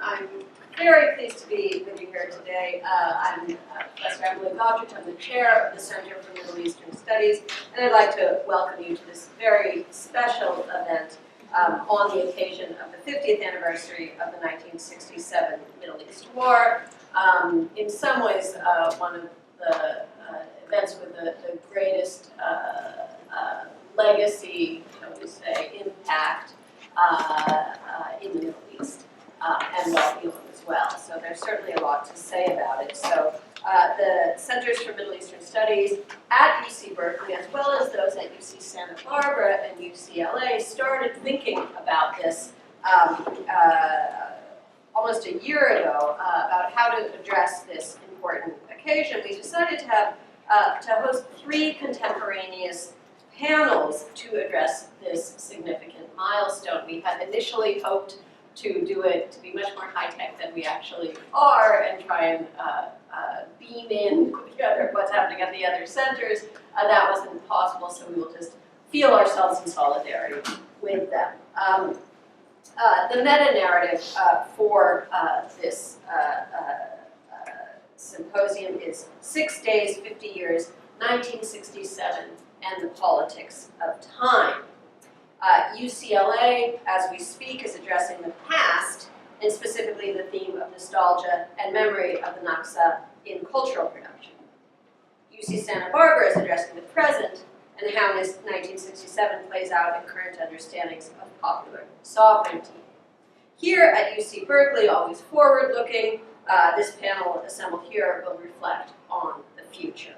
I'm very pleased to be with you here today. I'm Professor Gottreich. I'm the chair of the Center for Middle Eastern Studies, and I'd like to welcome you to this very special event on the occasion of the 50th anniversary of the 1967 Middle East War. In some ways, one of the events with the greatest legacy, shall we say, impact in the Middle East. And well-being as well. So there's certainly a lot to say about it. So the Centers for Middle Eastern Studies at UC Berkeley, as well as those at UC Santa Barbara and UCLA, started thinking about this almost a year ago about how to address this important occasion. We decided to have to host 3 contemporaneous panels to address this significant milestone. We had initially hoped to do it to be much more high-tech than we actually are and try and beam in what's happening at the other centers. That wasn't possible, so we will just feel ourselves in solidarity with them. The meta-narrative for this symposium is 6 days, 50 years, 1967, and the politics of time. UCLA, as we speak, is addressing the past, and specifically the theme of nostalgia and memory of the Nakba in cultural production. UC Santa Barbara is addressing the present and how 1967 plays out in current understandings of popular sovereignty. Here at UC Berkeley, always forward-looking, this panel assembled here will reflect on the future.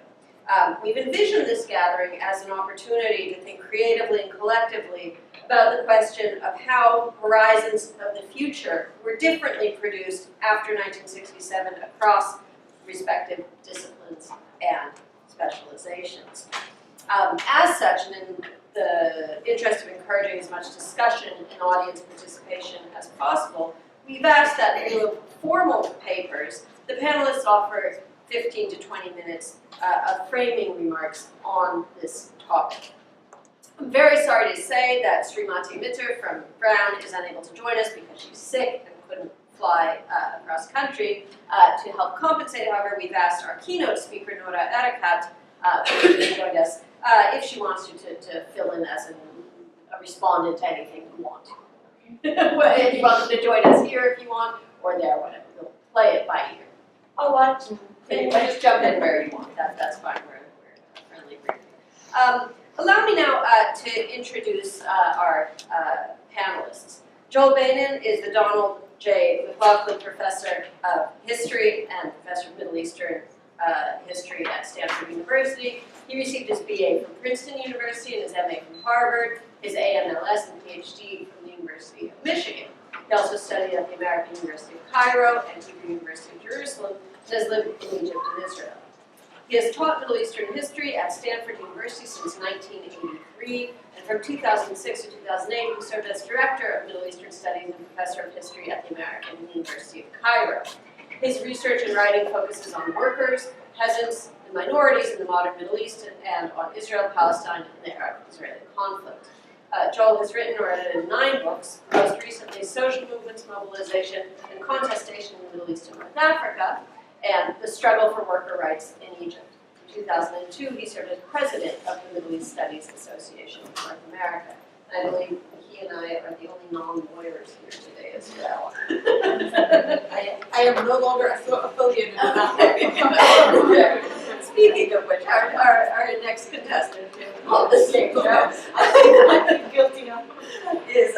We've envisioned this gathering as an opportunity to think creatively and collectively about the question of how horizons of the future were differently produced after 1967 across respective disciplines and specializations. As such, and in the interest of encouraging as much discussion and audience participation as possible, we've asked that in lieu of formal papers, the panelists offer 15 to 20 minutes of framing remarks on this topic. I'm very sorry to say that Srimati Mitter from Brown is unable to join us because she's sick and couldn't fly across country. To help compensate, however, we've asked our keynote speaker, Noura Erakat, to join us if she wants to fill in as a respondent to anything you want. If you want them to join us here if you want, or there, whatever. We'll play it by ear. Oh, what? Just jump in where you want. That's fine. We're a friendly group. Allow me now to introduce our panelists. Joel Beinin is the Donald J. McLaughlin Professor of History and Professor of Middle Eastern History at Stanford University. He received his BA from Princeton University and his MA from Harvard, his AMLS and PhD from the University of Michigan. He also studied at the American University of Cairo and Hebrew University of Jerusalem, and has lived in Egypt and Israel. He has taught Middle Eastern history at Stanford University since 1983, and from 2006 to 2008, he served as Director of Middle Eastern Studies and Professor of History at the American University of Cairo. His research and writing focuses on workers, peasants, and minorities in the modern Middle East, and on Israel, Palestine, and the Arab-Israeli conflict. Joel has written or edited 9 books, most recently Social Movements, Mobilization, and Contestation in the Middle East and North Africa, and The Struggle for Worker Rights in Egypt. In 2002, he served as president of the Middle East Studies Association of North America. And I believe he and I are the only non-lawyers here today as well. I am no longer affiliated with that. Speaking of which, our next contestant on the stage I think guilty of is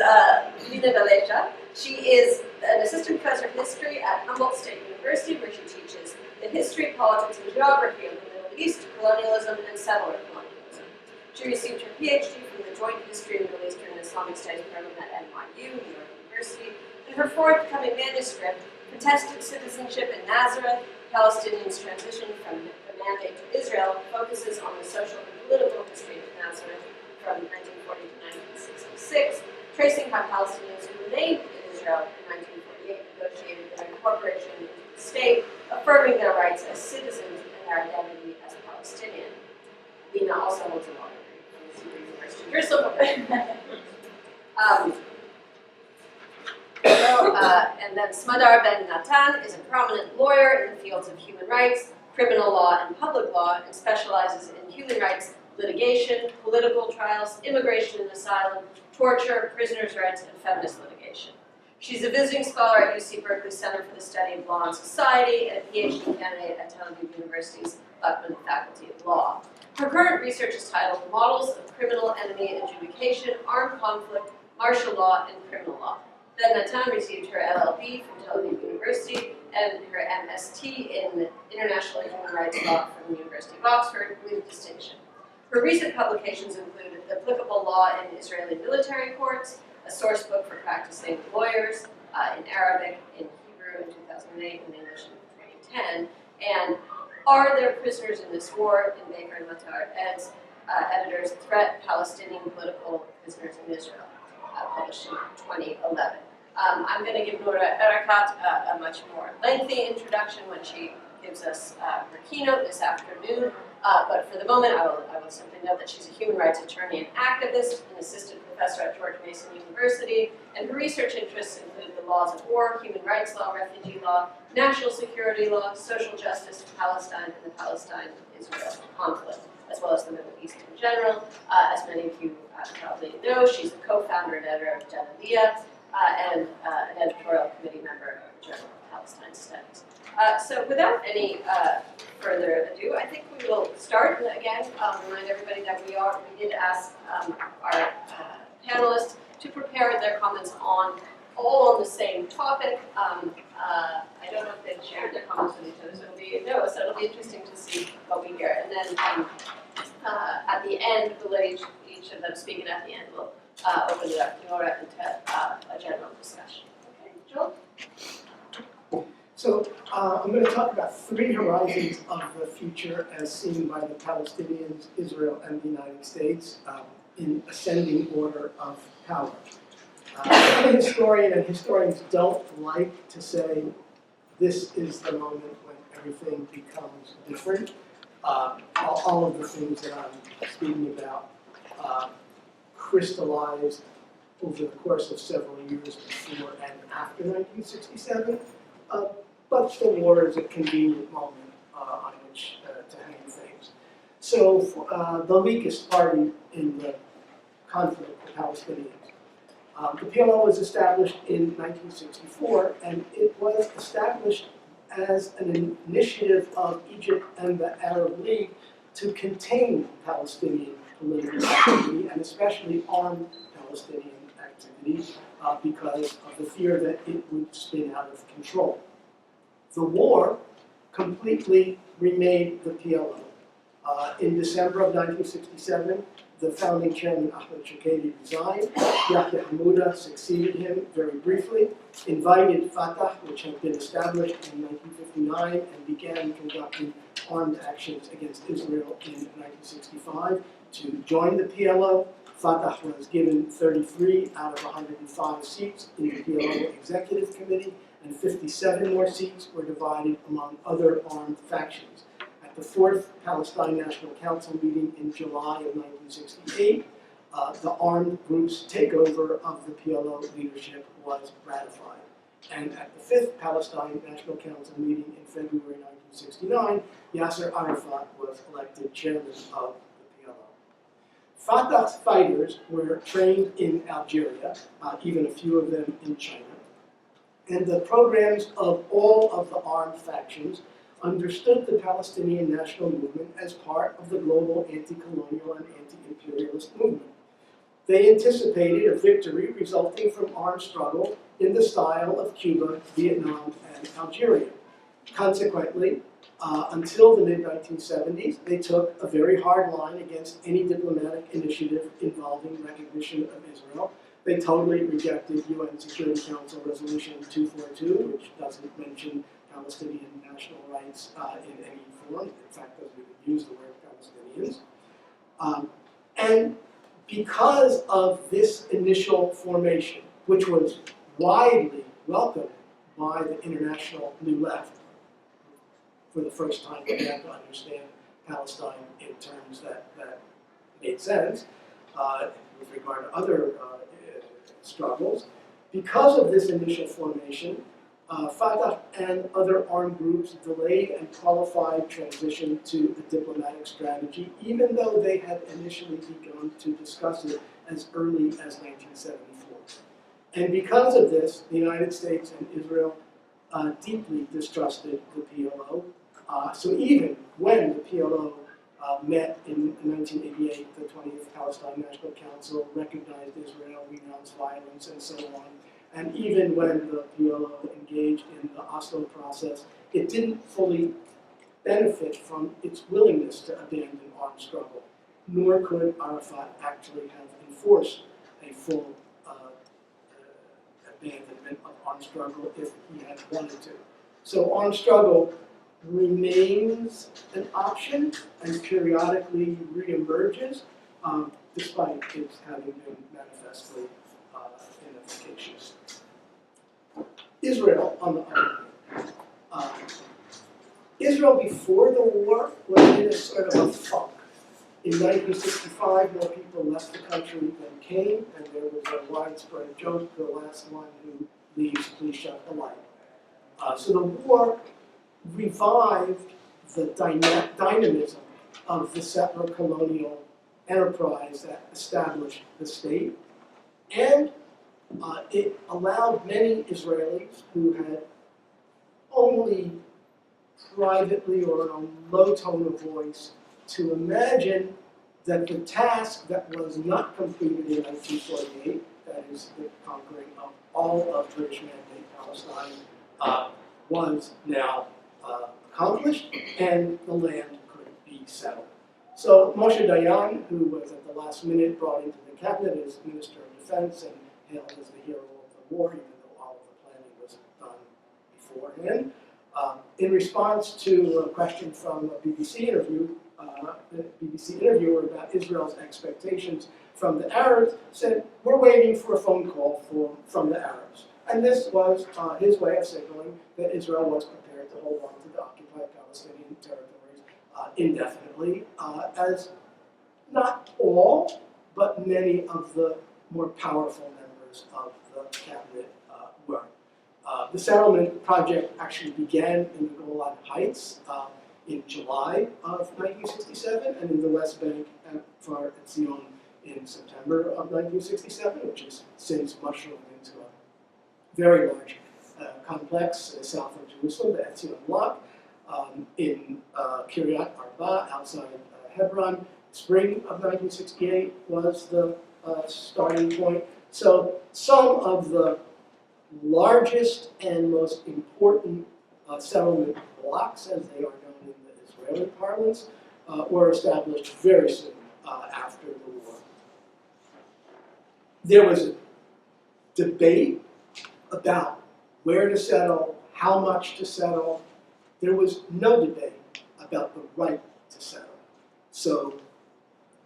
Leena Dallasheh. She is an assistant professor of history at Humboldt State University, where she teaches the history, politics, and geography of the Middle East, colonialism, and settler colonialism. She received her PhD from the Joint History of Middle Eastern and Islamic Studies program at NYU, New York University, and her forthcoming manuscript, Contested Citizenship in Nazareth, Palestinians' Transition from the Mandate to Israel, focuses on the social and political history of Nazareth from 1940 to 1966, tracing how Palestinians who remained in Israel in 1948 negotiated their incorporation into the state, affirming their rights as citizens and their identity as Palestinian. Leena also holds a law degree from the University of Jerusalem. And then Smadar ben Natan is a prominent lawyer in the fields of human rights, criminal law, and public law, and specializes in human rights litigation, political trials, immigration and asylum, torture, prisoners' rights, and feminist litigation. She's a visiting scholar at UC Berkeley Center for the Study of Law and Society and a PhD candidate at Tel Aviv University's Buckman Faculty of Law. Her current research is titled Models of Criminal Enemy Adjudication, Armed Conflict, Martial Law, and Criminal Law. Then Natan received her LLB from Tel Aviv University and her MST in International Human Rights Law from the University of Oxford with distinction. Her recent publications include Applicable Law in Israeli Military Courts, a source book for practicing lawyers in Arabic, in Hebrew in 2008, and English in 2010, and Are There Prisoners in This War in Baker and Matar as editors Threat Palestinian Political Prisoners in Israel, published in 2011. I'm going to give Noura Erakat a much more lengthy introduction when she gives us her keynote this afternoon. But for the moment, I will simply note that she's a human rights attorney and activist, an assistant professor at George Mason University, and her research interests include the laws of war, human rights law, refugee law, national security law, social justice, Palestine, and the Palestine-Israel conflict, as well as the Middle East in general. As many of you probably know, she's a co-founder and editor of Dallasheh, and an editorial committee member of the Journal of Palestine Studies. So without any further ado, I think we will start. And again, remind everybody that we did ask our panelists to prepare their comments all on the same topic. I don't know if they've shared their comments with each other, so it'll be interesting to see what we hear. And then at the end, we'll let each of them speak, and at the end, we'll open it up to Noura and to a general discussion. Okay, Joel? So I'm going to talk about three horizons of the future as seen by the Palestinians, Israel, and the United States in ascending order of power. I'm a historian, and historians don't like to say this is the moment when everything becomes different. All of the things that I'm speaking about crystallized over the course of several years before and after 1967. But the war is a convenient moment on which to hang things. So the weakest party in the conflict, the Palestinians. The PLO was established in 1964, and it was established as an initiative of Egypt and the Arab League to contain Palestinian political activity, and especially armed Palestinian activity, because of the fear that it would spin out of control. The war completely remade the PLO. In December of 1967, the founding chairman, Ahmed Shakedi, resigned. Yahya Hamouda succeeded him very briefly, invited Fatah, which had been established in 1959 and began conducting armed actions against Israel in 1965, to join the PLO. Fatah was given 33 out of 105 seats in the PLO Executive Committee, and 57 more seats were divided among other armed factions. At the fourth Palestine National Council meeting in July of 1968, the armed group's takeover of the PLO leadership was ratified. And at the fifth Palestine National Council meeting in February 1969, Yasser Arafat was elected chairman of the PLO. Fatah's fighters were trained in Algeria, even a few of them in China. And the programs of all of the armed factions understood the Palestinian national movement as part of the global anti-colonial and anti-imperialist movement. They anticipated a victory resulting from armed struggle in the style of Cuba, Vietnam, and Algeria. Consequently, until the mid-1970s, they took a very hard line against any diplomatic initiative involving recognition of Israel. They totally rejected UN Security Council Resolution 242, which doesn't mention Palestinian national rights in any form. In fact, doesn't even use the word Palestinians. And because of this initial formation, which was widely welcomed by the international New Left, for the first time we had to understand Palestine in terms that made sense with regard to other struggles, Because of this initial formation, Fatah and other armed groups delayed and qualified transition to a diplomatic strategy, even though they had initially begun to discuss it as early as 1974. And because of this, the United States and Israel deeply distrusted the PLO. So even when the PLO met in 1988, the 20th Palestine National Council recognized Israel, renounced violence, and so on. And even when the PLO engaged in the Oslo process, it didn't fully benefit from its willingness to abandon armed struggle, nor could Arafat actually have enforced a full abandonment of armed struggle if he had wanted to. So armed struggle remains an option and periodically reemerges, despite its having been manifestly inefficacious. Israel, on the other hand, Israel before the war was in a sort of a funk. In 1965, more people left the country than came, and there was a widespread joke, the last one who leaves, please shut the light. So the war revived the dynamism of the settler colonial enterprise that established the state, and it allowed many Israelis who had only privately or in a low tone of voice to imagine that the task that was not completed in 1948, that is the conquering of all of British Mandate Palestine, was now accomplished, and the land could be settled. So Moshe Dayan, who was at the last minute brought into the cabinet as Minister of Defense and hailed as the hero of the war, even though all of the planning was done beforehand, in response to a question from a BBC interviewer about Israel's expectations from the Arabs, said, we're waiting for a phone call from the Arabs. And this was his way of signaling that Israel was prepared to hold on to the occupied Palestinian territories indefinitely, as not all, but many of the more powerful members of the cabinet were. The settlement project actually began in the Golan Heights in July of 1967, and in the West Bank at Kfar Etzion in September of 1967, which has since mushroomed into a very large complex south of Jerusalem, the Etzion block, in Kiryat Arba, outside Hebron. Spring of 1968 was the starting point. So some of the largest and most important settlement blocks, as they are known in the Israeli parlance, were established very soon after the war. There was a debate about where to settle, how much to settle. There was no debate about the right to settle. So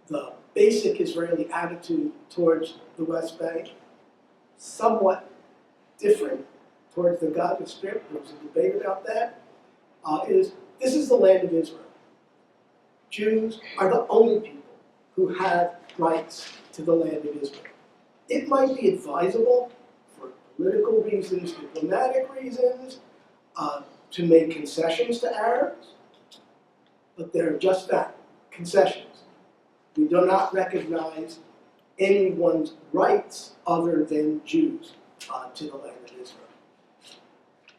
the basic Israeli attitude towards the West Bank, somewhat different towards the Gaza Strip, there was a debate about that, is this is the land of Israel. Jews are the only people who have rights to the land of Israel. It might be advisable for political reasons, diplomatic reasons, to make concessions to Arabs, but they're just that, concessions. We do not recognize anyone's rights other than Jews to the land of Israel.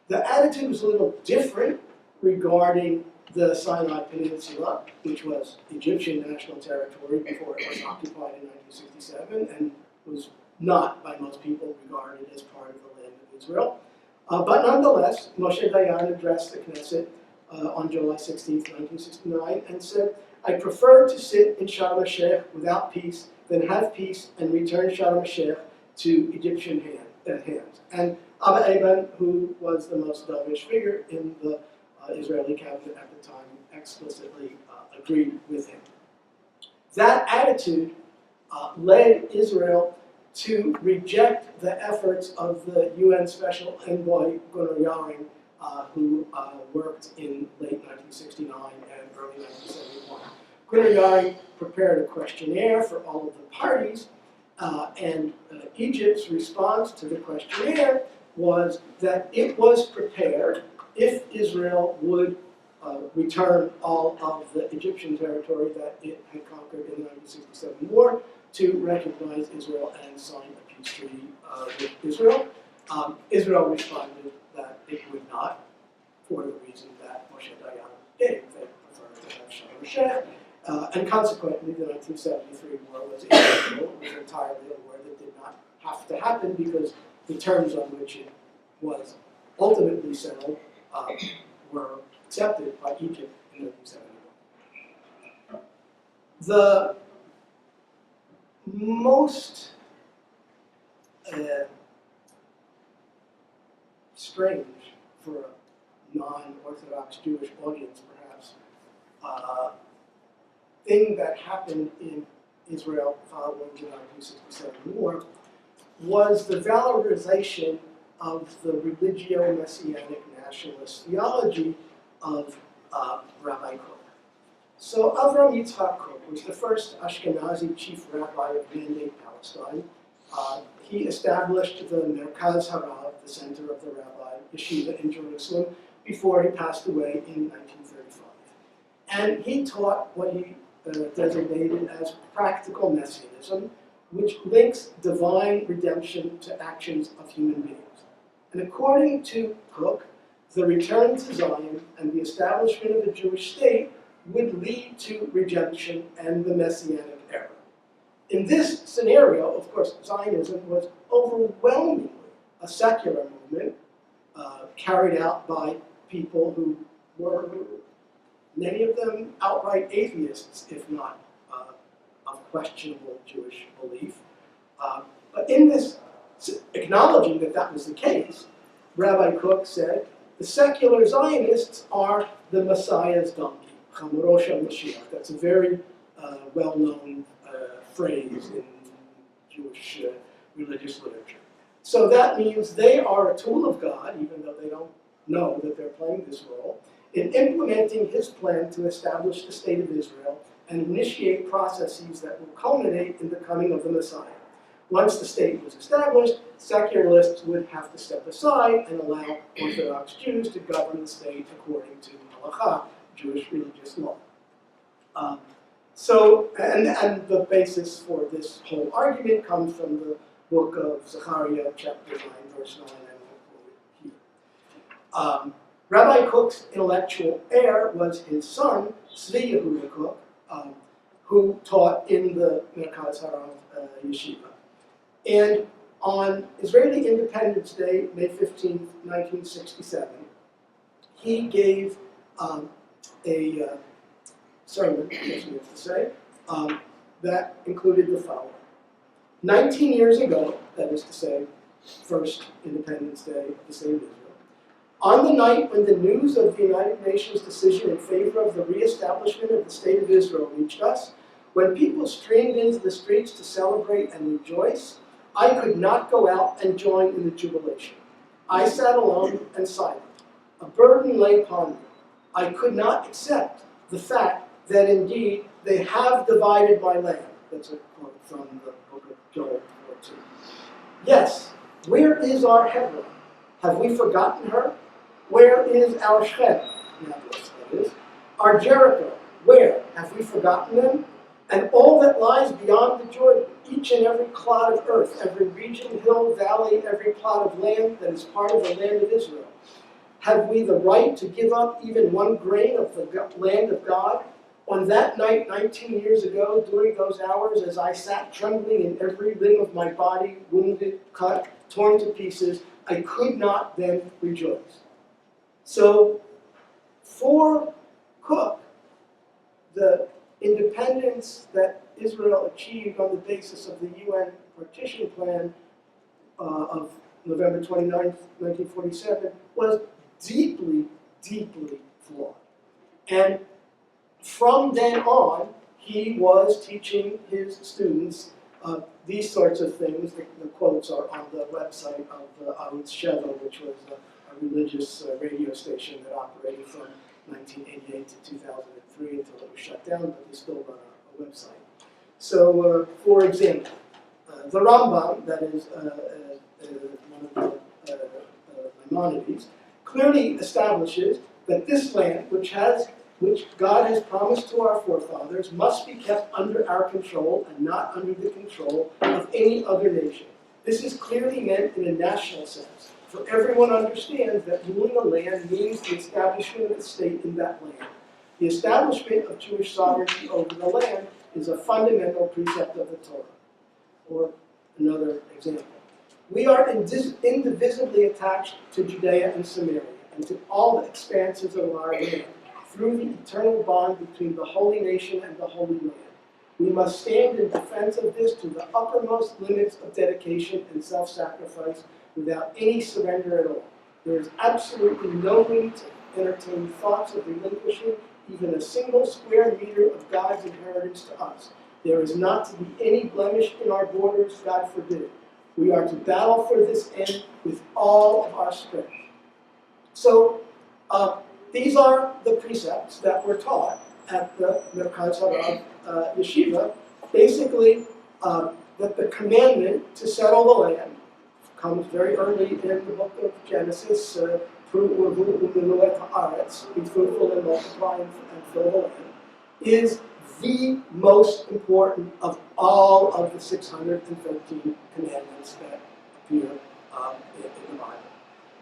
The attitude was a little different regarding the Sinai Peninsula, which was Egyptian national territory before it was occupied in 1967 and was not by most people regarded as part of the land of Israel. But nonetheless, Moshe Dayan addressed the Knesset on July 16, 1969, and said, I prefer to sit in Sharm el-Sheikh without peace than have peace and return Sharm el-Sheikh to Egyptian hands. And Abba Eban, who was the most dovish figure in the Israeli cabinet at the time, explicitly agreed with him. That attitude led Israel to reject the efforts of the UN Special Envoy Gunnar Yaring, who worked in late 1969 and early 1971. Gunnar Yaring prepared a questionnaire for all of the parties, And Egypt's response to the questionnaire was that it was prepared if Israel would return all of the Egyptian territory that it had conquered in the 1967 war to recognize Israel and sign a peace treaty with Israel. Israel responded that it would not, for the reason that Moshe Dayan gave. They preferred to have Dallasheh. And consequently, the 1973 war was illegal. It was entirely a war that did not have to happen because the terms on which it was ultimately settled were accepted by Egypt in 1971. The most strange for a non-Orthodox Jewish audience, perhaps, thing that happened in Israel following the 1967 war was the valorization of the religio-messianic nationalist theology of Rabbi Kook. So Avram Yitzchak Kook was the first Ashkenazi chief rabbi of Mandate Palestine. He established the Merkaz Harav, the center of the rabbi yeshiva in Jerusalem, before he passed away in 1935. And he taught what he designated as practical messianism, which links divine redemption to actions of human beings. And according to Kook, the return to Zion and the establishment of a Jewish state would lead to redemption and the messianic era. In this scenario, of course, Zionism was overwhelmingly a secular movement carried out by people who were, many of them, outright atheists, if not of questionable Jewish belief. But in this, acknowledging that that was the case, Rabbi Kook said, the secular Zionists are the Messiah's donkey, Chamorosha Mashiach. That's a very well-known phrase in Jewish religious literature. So that means they are a tool of God, even though they don't know that they're playing this role, in implementing his plan to establish the state of Israel and initiate processes that will culminate in the coming of the Messiah. Once the state was established, secularists would have to step aside and allow Orthodox Jews to govern the state according to halakha, Jewish religious law. And the basis for this whole argument comes from the book of Zechariah, chapter 9, verse 9, and we'll quote it here. Rabbi Kook's intellectual heir was his son, Tzvi Yehuda Kook, who taught in the Merkaz Harav yeshiva. And on Israeli Independence Day, May 15, 1967, he gave a sermon, I guess we have to say, that included the following. 19 years ago, that is to say, first Independence Day of the State of Israel, on the night when the news of the United Nations decision in favor of the reestablishment of the State of Israel reached us, when people streamed into the streets to celebrate and rejoice, I could not go out and join in the jubilation. I sat alone and silent. A burden lay upon me. I could not accept the fact that indeed they have divided my land. That's a quote from the book of Joel 4:2. Yes, where is our Hebron? Have we forgotten her? Where is our Shechem? Nablus, that is. Our Jericho, where? Have we forgotten them? And all that lies beyond the Jordan, each and every clod of earth, every region, hill, valley, every plot of land that is part of the land of Israel. Have we the right to give up even one grain of the land of God? On that night, 19 years ago, during those hours, as I sat trembling in every limb of my body, wounded, cut, torn to pieces, I could not then rejoice. So, for Kook, the independence that Israel achieved on the basis of the UN partition plan of November 29, 1947, was deeply, deeply flawed. And from then on, he was teaching his students these sorts of things. The quotes are on the website of Arutz Sheva, which was a religious radio station that operated from 1988 to 2003 until it was shut down, but they still run a website. So, for example, The Rambam, that is one of the Maimonides, clearly establishes that this land, which God has promised to our forefathers, must be kept under our control and not under the control of any other nation. This is clearly meant in a national sense, for everyone understands that ruling a land means the establishment of a state in that land. The establishment of Jewish sovereignty over the land is a fundamental precept of the Torah. Or another example. We are indivisibly attached to Judea and Samaria and to all the expanses of our land through the eternal bond between the holy nation and the holy land. We must stand in defense of this to the uppermost limits of dedication and self-sacrifice without any surrender at all. There is absolutely no need to entertain thoughts of relinquishing even a single square meter of God's inheritance to us. There is not to be any blemish in our borders, God forbid. We are to battle for this end with all of our strength. So, these are the precepts that were taught at the Merkaz Harav Yeshiva. Basically, that the commandment to settle the land comes very early in the book of Genesis. Be fruitful and multiply and fill the land, is the most important of all of the 613 commandments that appear in the Bible.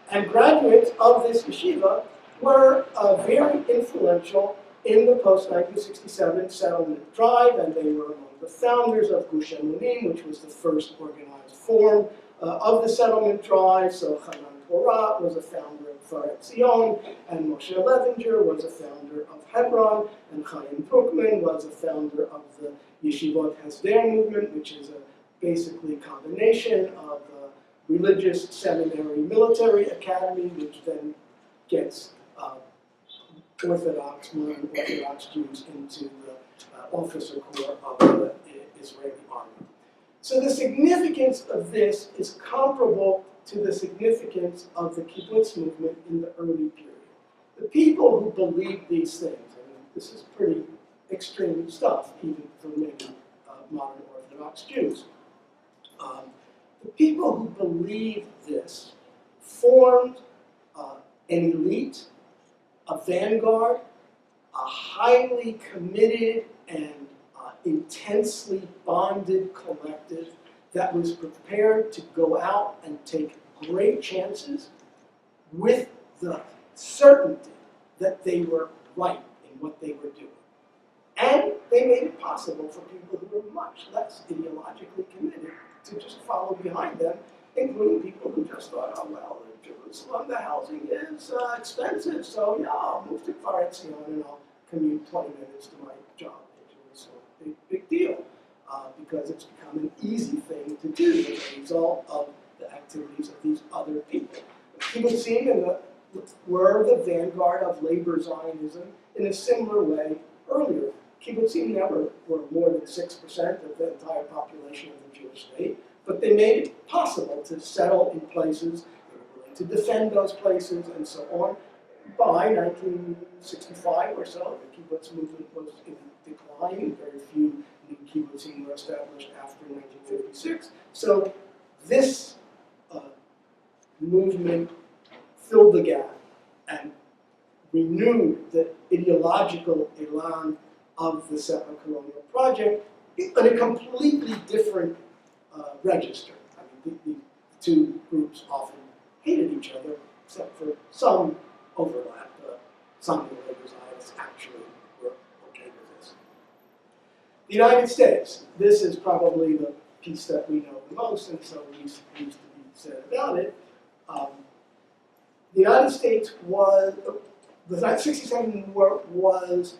And graduates of this yeshiva were very influential in the post-1967 settlement drive, and they were among the founders of Gush Emunim, which was the first organized form of the settlement drive. So Hanan Torah was a founder of Faret Zion, and Moshe Levinger was a founder of Hebron, and Chaim Druckman was a founder of the Yeshivot Hesder movement, which is basically a combination of a religious seminary military academy, which then gets Orthodox, modern Orthodox Jews into the officer corps of the Israeli army. So the significance of this is comparable to the significance of the kibbutz movement in the early period. The people who believed these things, and this is pretty extreme stuff, even for many modern Orthodox Jews. The people who believed this formed an elite, a vanguard, a highly committed and intensely bonded collective that was prepared to go out and take great chances with the certainty that they were right in what they were doing. And they made it possible for people who were much less ideologically committed to just follow behind them, including people who just thought, oh, well, in Jerusalem, the housing is expensive, so yeah, I'll move to Faret Zion and I'll commute 20 minutes to my job in Jerusalem. Big deal, because it's become an easy thing to do as a result of the activities of these other people. The kibbutzim were the vanguard of labor Zionism in a similar way earlier. Kibbutzim never were more than 6% of the entire population of the Jewish state, but they made it possible to settle in places, they were willing to defend those places, and so on. By 1965 or so, the kibbutz movement was in decline. Very few new kibbutzim were established after 1956. So this movement filled the gap and renewed the ideological elan of the settler colonial project in a completely different register. I mean, the two groups often hated each other, except for some overlap. Some of the labor Zionists actually were okay with this. The United States. This is probably the piece that we know the most, and so least needs to be said about it. The United States was, the 1967 war was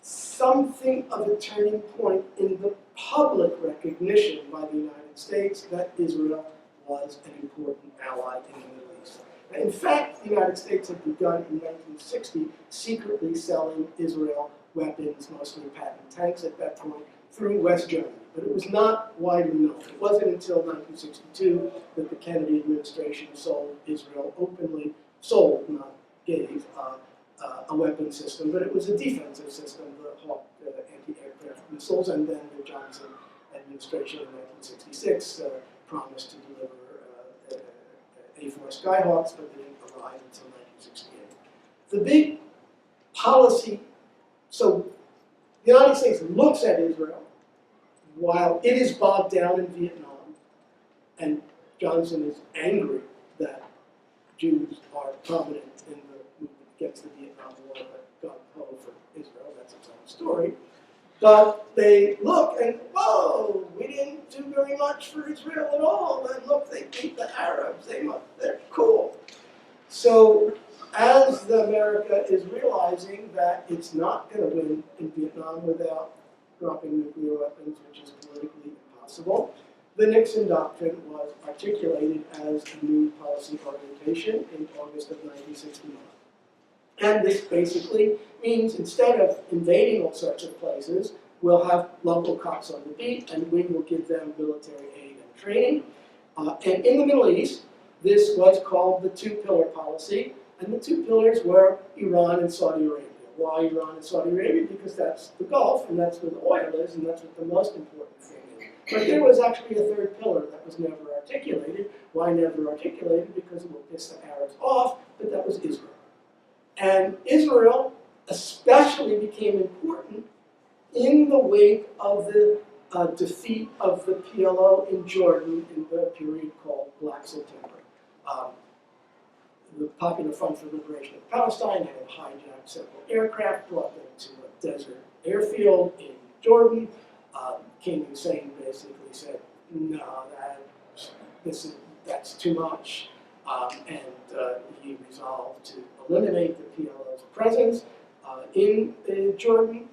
something of a turning point in the public recognition by the United States that Israel was an important ally in the Middle East. In fact, the United States had begun in 1960 secretly selling Israel weapons, mostly patent tanks at that point, through West Germany. But it was not widely known. It wasn't until 1962 that the Kennedy administration sold Israel openly, sold, not gave, a weapon system, but it was a defensive system, the Hawk anti-aircraft missiles, and then the Johnson administration administration in 1966 promised to deliver A-4 Skyhawks, but they didn't arrive until 1968. The big policy, so the United States looks at Israel while it is bogged down in Vietnam, and Johnson is angry that Jews are prominent in the movement against the Vietnam War, but got home for Israel, that's its own story. But they look and, whoa, we didn't do very much for Israel at all, and look, they beat the Arabs, they're cool. So as America is realizing that it's not going to win in Vietnam without dropping nuclear weapons, which is politically impossible, the Nixon Doctrine was articulated as a new policy orientation in August of 1969. And this basically means instead of invading all sorts of places, we'll have local cops on the beat and we will give them military aid and training. And in the Middle East, this was called the two-pillar policy, and the two pillars were Iran and Saudi Arabia. Why Iran and Saudi Arabia? Because that's the Gulf, and that's where the oil is, and that's what the most important thing is. But there was actually a third pillar that was never articulated. Why never articulated? Because it will piss the Arabs off, but that was Israel. And Israel especially became important in the wake of the defeat of the PLO in Jordan in the period called Black September. The Popular Front for Liberation of Palestine had hijacked several aircraft, brought them to a desert airfield in Jordan. King Hussein basically said, no, that's too much. And he resolved to eliminate the PLO's presence in Jordan.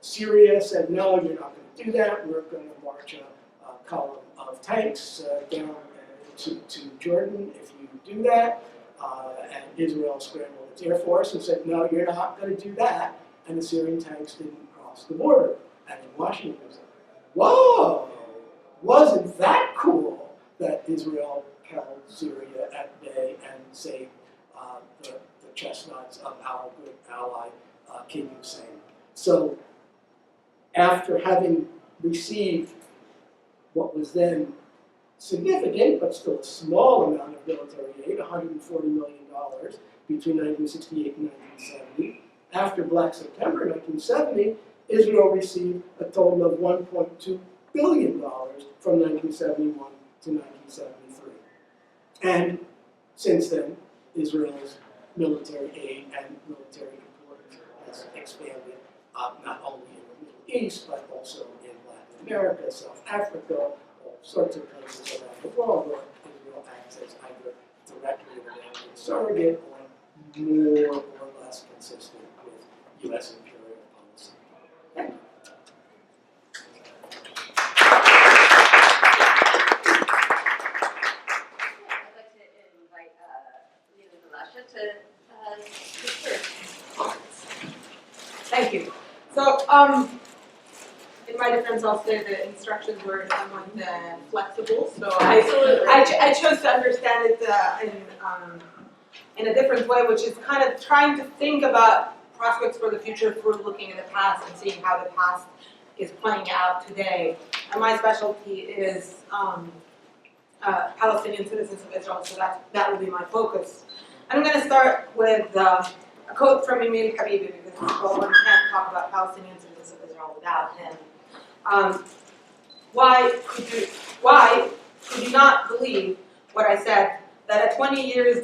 Syria said, no, you're not going to do that. We're going to march a column of tanks down to Jordan if you do that. And Israel scrambled its air force and said, no, you're not going to do that. And the Syrian tanks didn't cross the border. And in Washington was like, whoa, wasn't that cool that Israel held Syria at bay and saved the chestnuts of our good ally, King Hussein. So after having received what was then significant, but still a small amount of military aid, $140 million between 1968 and 1970, after Black September 1970, Israel received a total of $1.2 billion from 1971 to 1973. And since then, Israel's military aid and military importance has expanded not only in the Middle East, but also in Latin America, South Africa, all sorts of places around the world where Israel acts as either directly an American surrogate or more or less consistent with U.S. imperial policy. Thank you. I'd like to invite Leena and Dallasheh to speak first. Thank you. So, in my defense, I'll say the instructions were somewhat flexible. So I chose to understand it in a different way, which is kind of trying to think about prospects for the future through looking at the past and seeing how the past is playing out today. And my specialty is Palestinian citizens of Israel, so that will be my focus. I'm going to start with a quote from Emil Habibi, because one can't talk about Palestinian citizens of Israel without him. Why could you not believe what I said, that a 20 years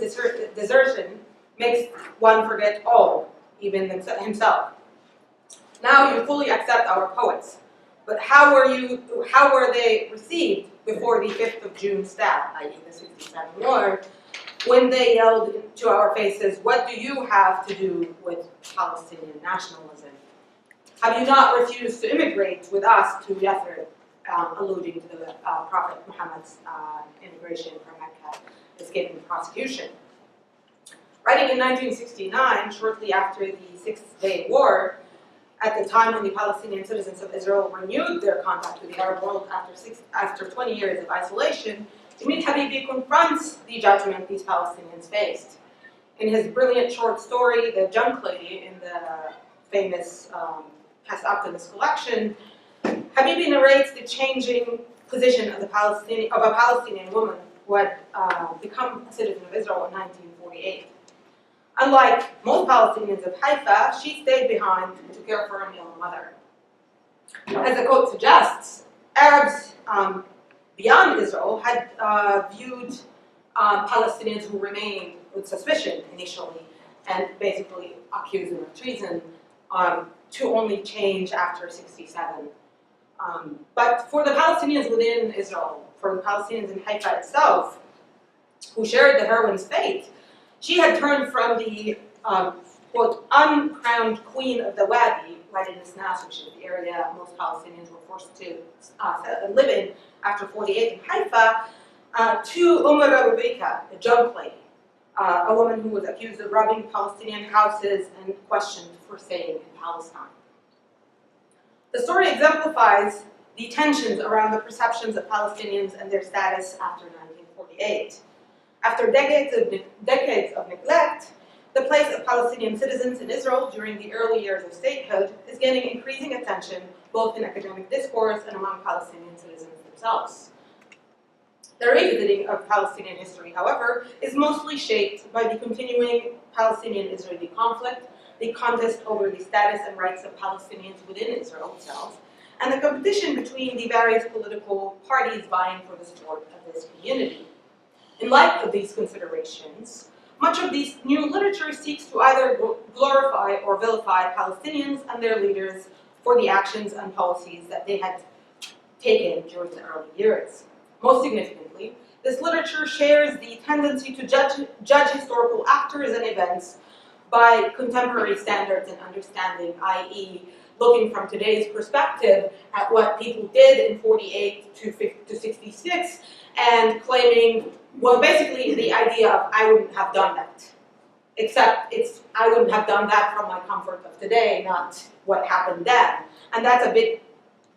desertion makes one forget all, even himself? Now you fully accept our poets, but how were they received before the 5th of June stab, i.e. the 67 war, when they yelled to our faces, what do you have to do with Palestinian nationalism? Have you not refused to immigrate with us to Yathrib, alluding to the Prophet Muhammad's immigration from Mecca, escaping prosecution? Writing in 1969, shortly after the Six-Day War, at the time when the Palestinian citizens of Israel renewed their contact with the Arab world after 20 years of isolation, Emil Habibi confronts the judgment these Palestinians faced. In his brilliant short story, The Junk Lady, in the famous Past Optimist collection, Habibi narrates the changing position of a Palestinian woman who had become a citizen of Israel in 1948. Unlike most Palestinians of Haifa, she stayed behind to care for an ill mother. As the quote suggests, Arabs beyond Israel had viewed Palestinians who remained with suspicion initially and basically accused them of treason to only change after 1967. But for the Palestinians within Israel, for the Palestinians in Haifa itself, who shared the heroine's fate, she had turned from the, quote, uncrowned queen of the Wadi, Wadi Nisnas, which is the area most Palestinians were forced to live in after 48 in Haifa, to Rabika, the junk lady, a woman who was accused of robbing Palestinian houses and questioned for staying in Palestine. The story exemplifies the tensions around the perceptions of Palestinians and their status after 1948. After decades of neglect, the place of Palestinian citizens in Israel during the early years of statehood is gaining increasing attention both in academic discourse and among Palestinian citizens themselves. The revisiting of Palestinian history, however, is mostly shaped by the continuing Palestinian-Israeli conflict, the contest over the status and rights of Palestinians within Israel itself, and the competition between the various political parties vying for the support of this community. In light of these considerations, much of this new literature seeks to either glorify or vilify Palestinians and their leaders for the actions and policies that they had taken during the early years. Most significantly, this literature shares the tendency to judge historical actors and events by contemporary standards and understanding, i.e., looking from today's perspective at what people did in 48 to 66 and claiming, well, basically the idea of I wouldn't have done that. Except I wouldn't have done that from my comfort of today, not what happened then. And that's a big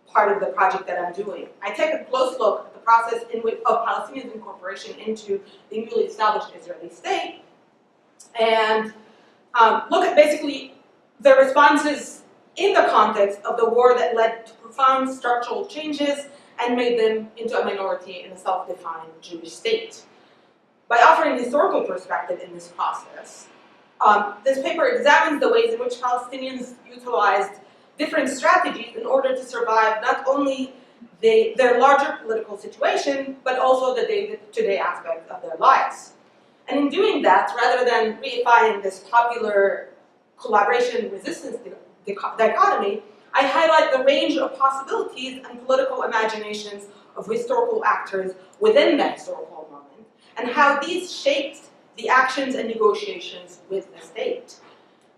part of the project that I'm doing. I take a close look at the process of Palestinian incorporation into the newly established Israeli state and look at basically the responses in the context of the war that led to profound structural changes and made them into a minority in a self-defined Jewish state. By offering historical perspective in this process, this paper examines the ways in which Palestinians utilized different strategies in order to survive not only their larger political situation, but also the day-to-day aspect of their lives. And in doing that, rather than reifying this popular collaboration-resistance dichotomy, I highlight the range of possibilities and political imaginations of historical actors within the historical moment, and how these shaped the actions and negotiations with the state.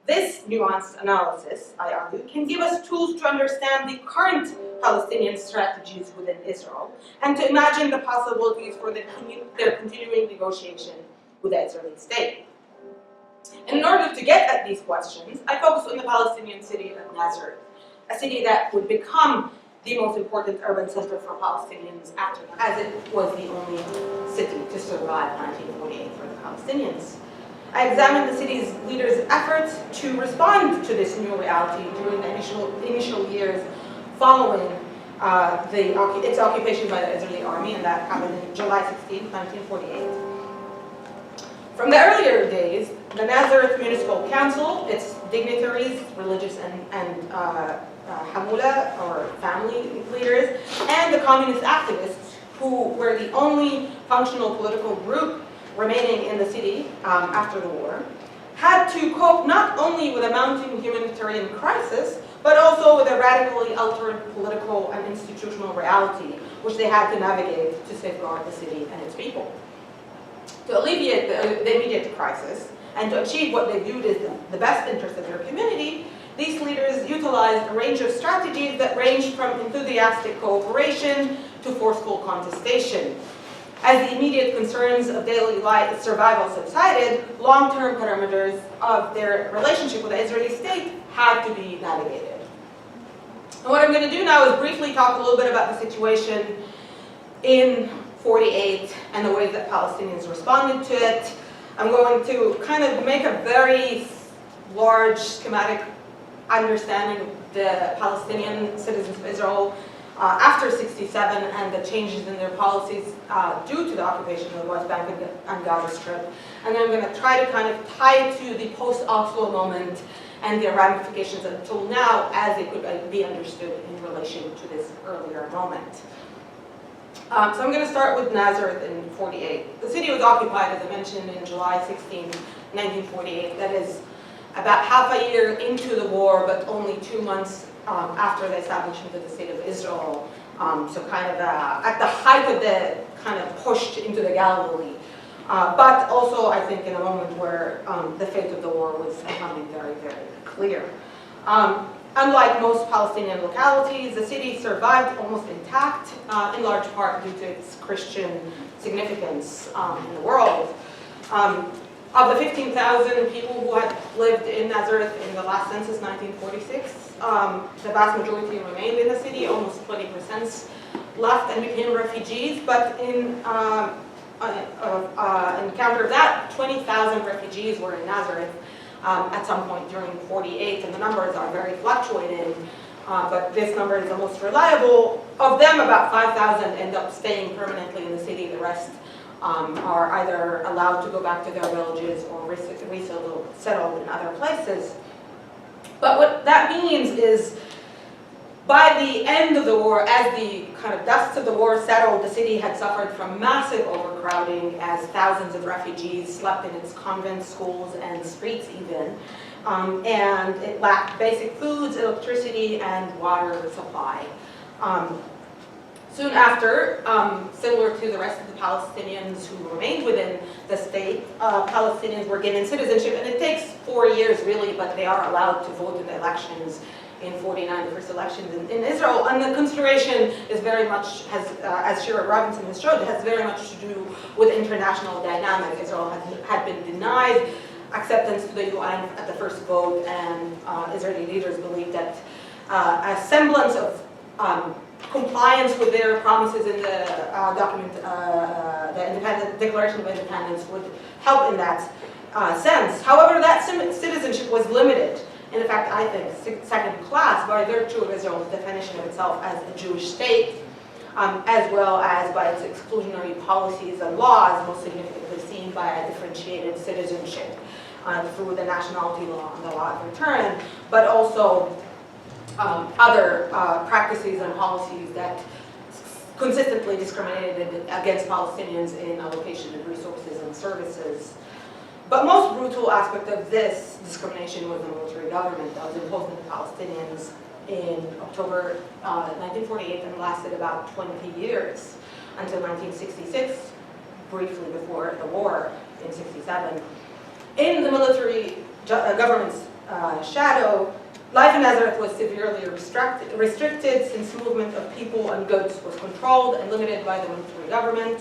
This nuanced analysis, I argue, can give us tools to understand the current Palestinian strategies within Israel, and to imagine the possibilities for their continuing negotiation with the Israeli state. In order to get at these questions, I focused on the Palestinian city of Nazareth, a city that would become the most important urban center for Palestinians after, as it was the only city to survive 1948 for the Palestinians. I examined the city's leaders' efforts to respond to this new reality during the initial years following its occupation by the Israeli army, and that happened in July 16, 1948. From the earlier days, the Nazareth Municipal Council, its dignitaries, religious and hamula, or family leaders, and the communist activists, who were the only functional political group remaining in the city after the war, had to cope not only with a mounting humanitarian crisis, but also with a radically altered political and institutional reality, which they had to navigate to safeguard the city and its people. To alleviate the immediate crisis, and to achieve what they viewed as the best interest of their community, these leaders utilized a range of strategies that ranged from enthusiastic cooperation to forceful contestation. As the immediate concerns of daily life survival subsided, long-term parameters of their relationship with the Israeli state had to be navigated. And what I'm going to do now is briefly talk a little bit about the situation in 48 and the ways that Palestinians responded to it. I'm going to kind of make a very large schematic understanding of the Palestinian citizens of Israel after 67 and the changes in their policies due to the occupation of the West Bank and Gaza Strip. And then I'm going to try to kind of tie it to the post-Oslo moment and their ramifications until now as they could be understood in relation to this earlier moment. So I'm going to start with Nazareth in 48. The city was occupied, as I mentioned, in July 16, 1948. That is about half a year into the war, but only 2 months after the establishment of the State of Israel. So kind of at the height of the kind of pushed into the Galilee. But also, I think, in a moment where the fate of the war was becoming very, very clear. Unlike most Palestinian localities, the city survived almost intact, in large part due to its Christian significance in the world. Of the 15,000 people who had lived in Nazareth in the last census, 1946, the vast majority remained in the city, almost 20% left and became refugees, but in counter of that, 20,000 refugees were in Nazareth at some point during 48, and the numbers are very fluctuating, but this number is the most reliable. Of them, about 5,000 end up staying permanently in the city. The rest are either allowed to go back to their villages or settled in other places. But what that means is, by the end of the war, as the kind of dust of the war settled, the city had suffered from massive overcrowding as thousands of refugees slept in its convents, schools, and streets even. And it lacked basic foods, electricity, and water supply. Soon after, similar to the rest of the Palestinians who remained within the state, Palestinians were given citizenship, and it takes 4 years really, but they are allowed to vote in the elections in 49, the first elections in Israel. And the consideration is very much, as Shira Robinson has showed, has very much to do with international dynamic. Israel had been denied acceptance to the UN at the first vote, and Israeli leaders believed that a semblance of compliance with their promises in the document, the Declaration of Independence, would help in that sense. However, that citizenship was limited. In fact, I think second class by virtue of Israel's definition of itself as a Jewish state, as well as by its exclusionary policies and laws, most significantly seen by a differentiated citizenship through the nationality law and the law of return, but also other practices and policies that consistently discriminated against Palestinians in allocation of resources and services. But most brutal aspect of this discrimination was the military government that was imposed on the Palestinians in October 1948 and lasted about 20 years until 1966, briefly before the war in 67. In the military government's shadow, life in Nazareth was severely restricted since movement of people and goods was controlled and limited by the military government.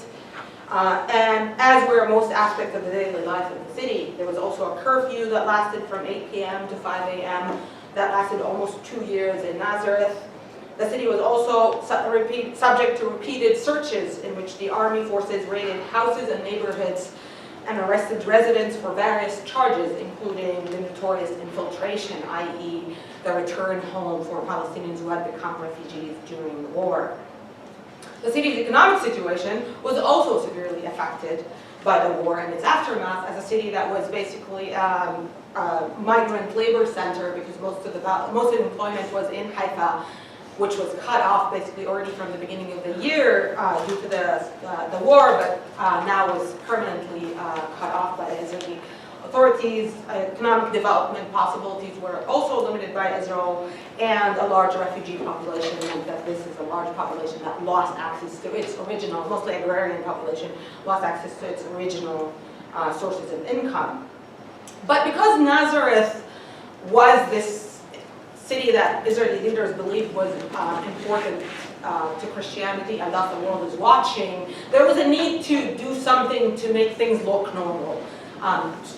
And as were most aspects of the daily life of the city, there was also a curfew that lasted from 8 p.m. to 5 a.m. that lasted almost 2 years in Nazareth. The city was also subject to repeated searches in which the army forces raided houses and neighborhoods and arrested residents for various charges, including the notorious infiltration, i.e. the return home for Palestinians who had become refugees during the war. The city's economic situation was also severely affected by the war and its aftermath, as a city that was basically a migrant labor center, because most of the employment was in Haifa, which was cut off basically already from the beginning of the year due to the war, but now was permanently cut off by the Israeli authorities. Economic development possibilities were also limited by Israel, and a large refugee population meant that this is a large population that lost access to its original, mostly agrarian population, lost access to its original sources of income. But because Nazareth was this city that Israeli leaders believed was important to Christianity, and thus the world is watching, there was a need to do something to make things look normal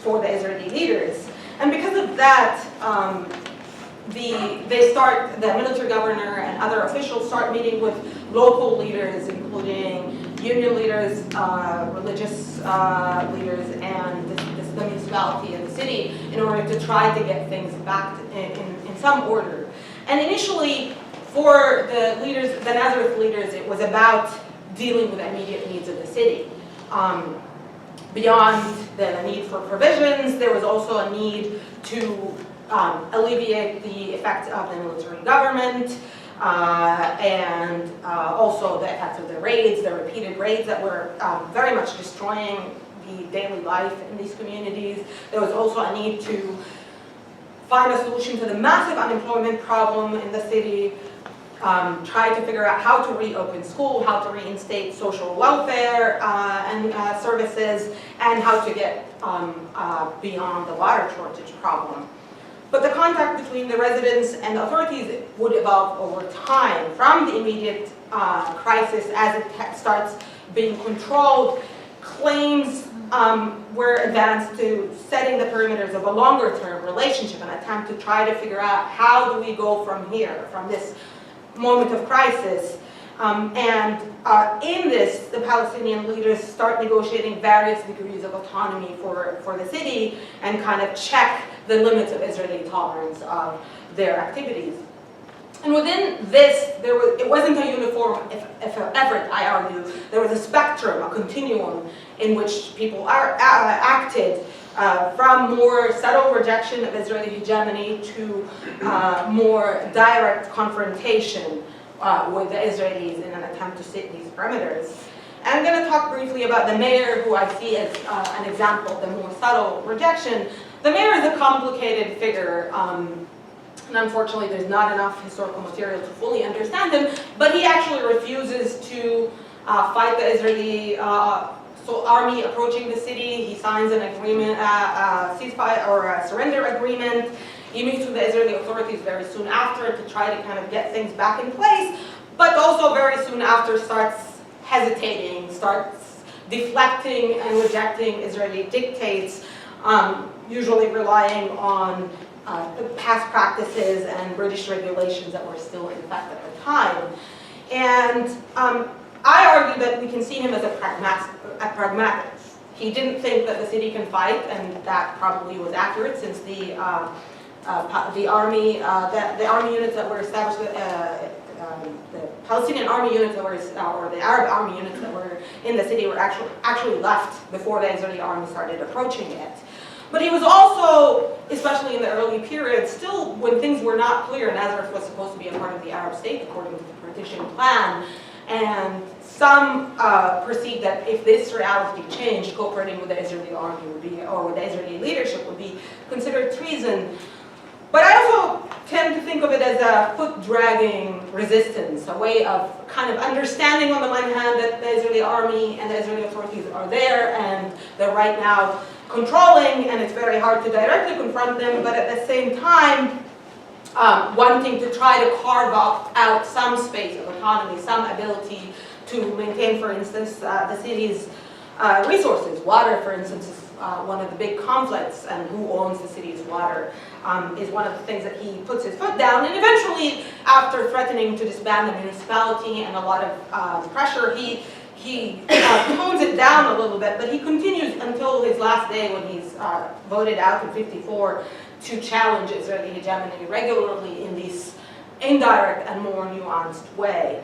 for the Israeli leaders. And because of that, the military governor and other officials start meeting with local leaders, including union leaders, religious leaders, and the municipality and the city, in order to try to get things back in some order. And initially, for the leaders, the Nazareth leaders, it was about dealing with the immediate needs of the city. Beyond the need for provisions, there was also a need to alleviate the effects of the military government, and also the effects of the raids, the repeated raids that were very much destroying the daily life in these communities. There was also a need to find a solution to the massive unemployment problem in the city, try to figure out how to reopen school, how to reinstate social welfare and services, and how to get beyond the water shortage problem. But the contact between the residents and the authorities would evolve over time from the immediate crisis as it starts being controlled. Claims were advanced to setting the perimeters of a longer-term relationship, an attempt to try to figure out how do we go from here, from this moment of crisis. In this, the Palestinian leaders start negotiating various degrees of autonomy for the city and kind of check the limits of Israeli tolerance of their activities. And within this, it wasn't a uniform effort, I argue. There was a spectrum, a continuum, in which people acted from more subtle rejection of Israeli hegemony to more direct confrontation with the Israelis in an attempt to set these perimeters. And I'm going to talk briefly about the mayor, who I see as an example of the more subtle rejection. The mayor is a complicated figure, and unfortunately there's not enough historical material to fully understand him, but he actually refuses to fight the Israeli army approaching the city. He signs an agreement, ceasefire or a surrender agreement. He meets with the Israeli authorities very soon after to try to kind of get things back in place, but also very soon after starts hesitating, starts deflecting and rejecting Israeli dictates, usually relying on past practices and British regulations that were still in effect at the time. And I argue that we can see him as a pragmatic. He didn't think that the city can fight, and that probably was accurate, since the army units that were established, the Palestinian army units that were, or the Arab army units that were in the city were actually left before the Israeli army started approaching it. But he was also, especially in the early period, still when things were not clear, Nazareth was supposed to be a part of the Arab state according to the partition plan, and some perceived that if this reality changed, cooperating with the Israeli army would be, or with the Israeli leadership would be considered treason. But I also tend to think of it as a foot-dragging resistance, a way of kind of understanding on the one hand that the Israeli army and the Israeli authorities are there and they're right now controlling, and it's very hard to directly confront them, but at the same time wanting to try to carve out some space of autonomy, some ability to maintain, for instance, the city's resources. Water, for instance, is one of the big conflicts, and who owns the city's water is one of the things that he puts his foot down. And eventually, after threatening to disband the municipality and a lot of pressure, he tones it down a little bit, but he continues until his last day when he's voted out in '54 to challenge Israeli hegemony regularly in this indirect and more nuanced way.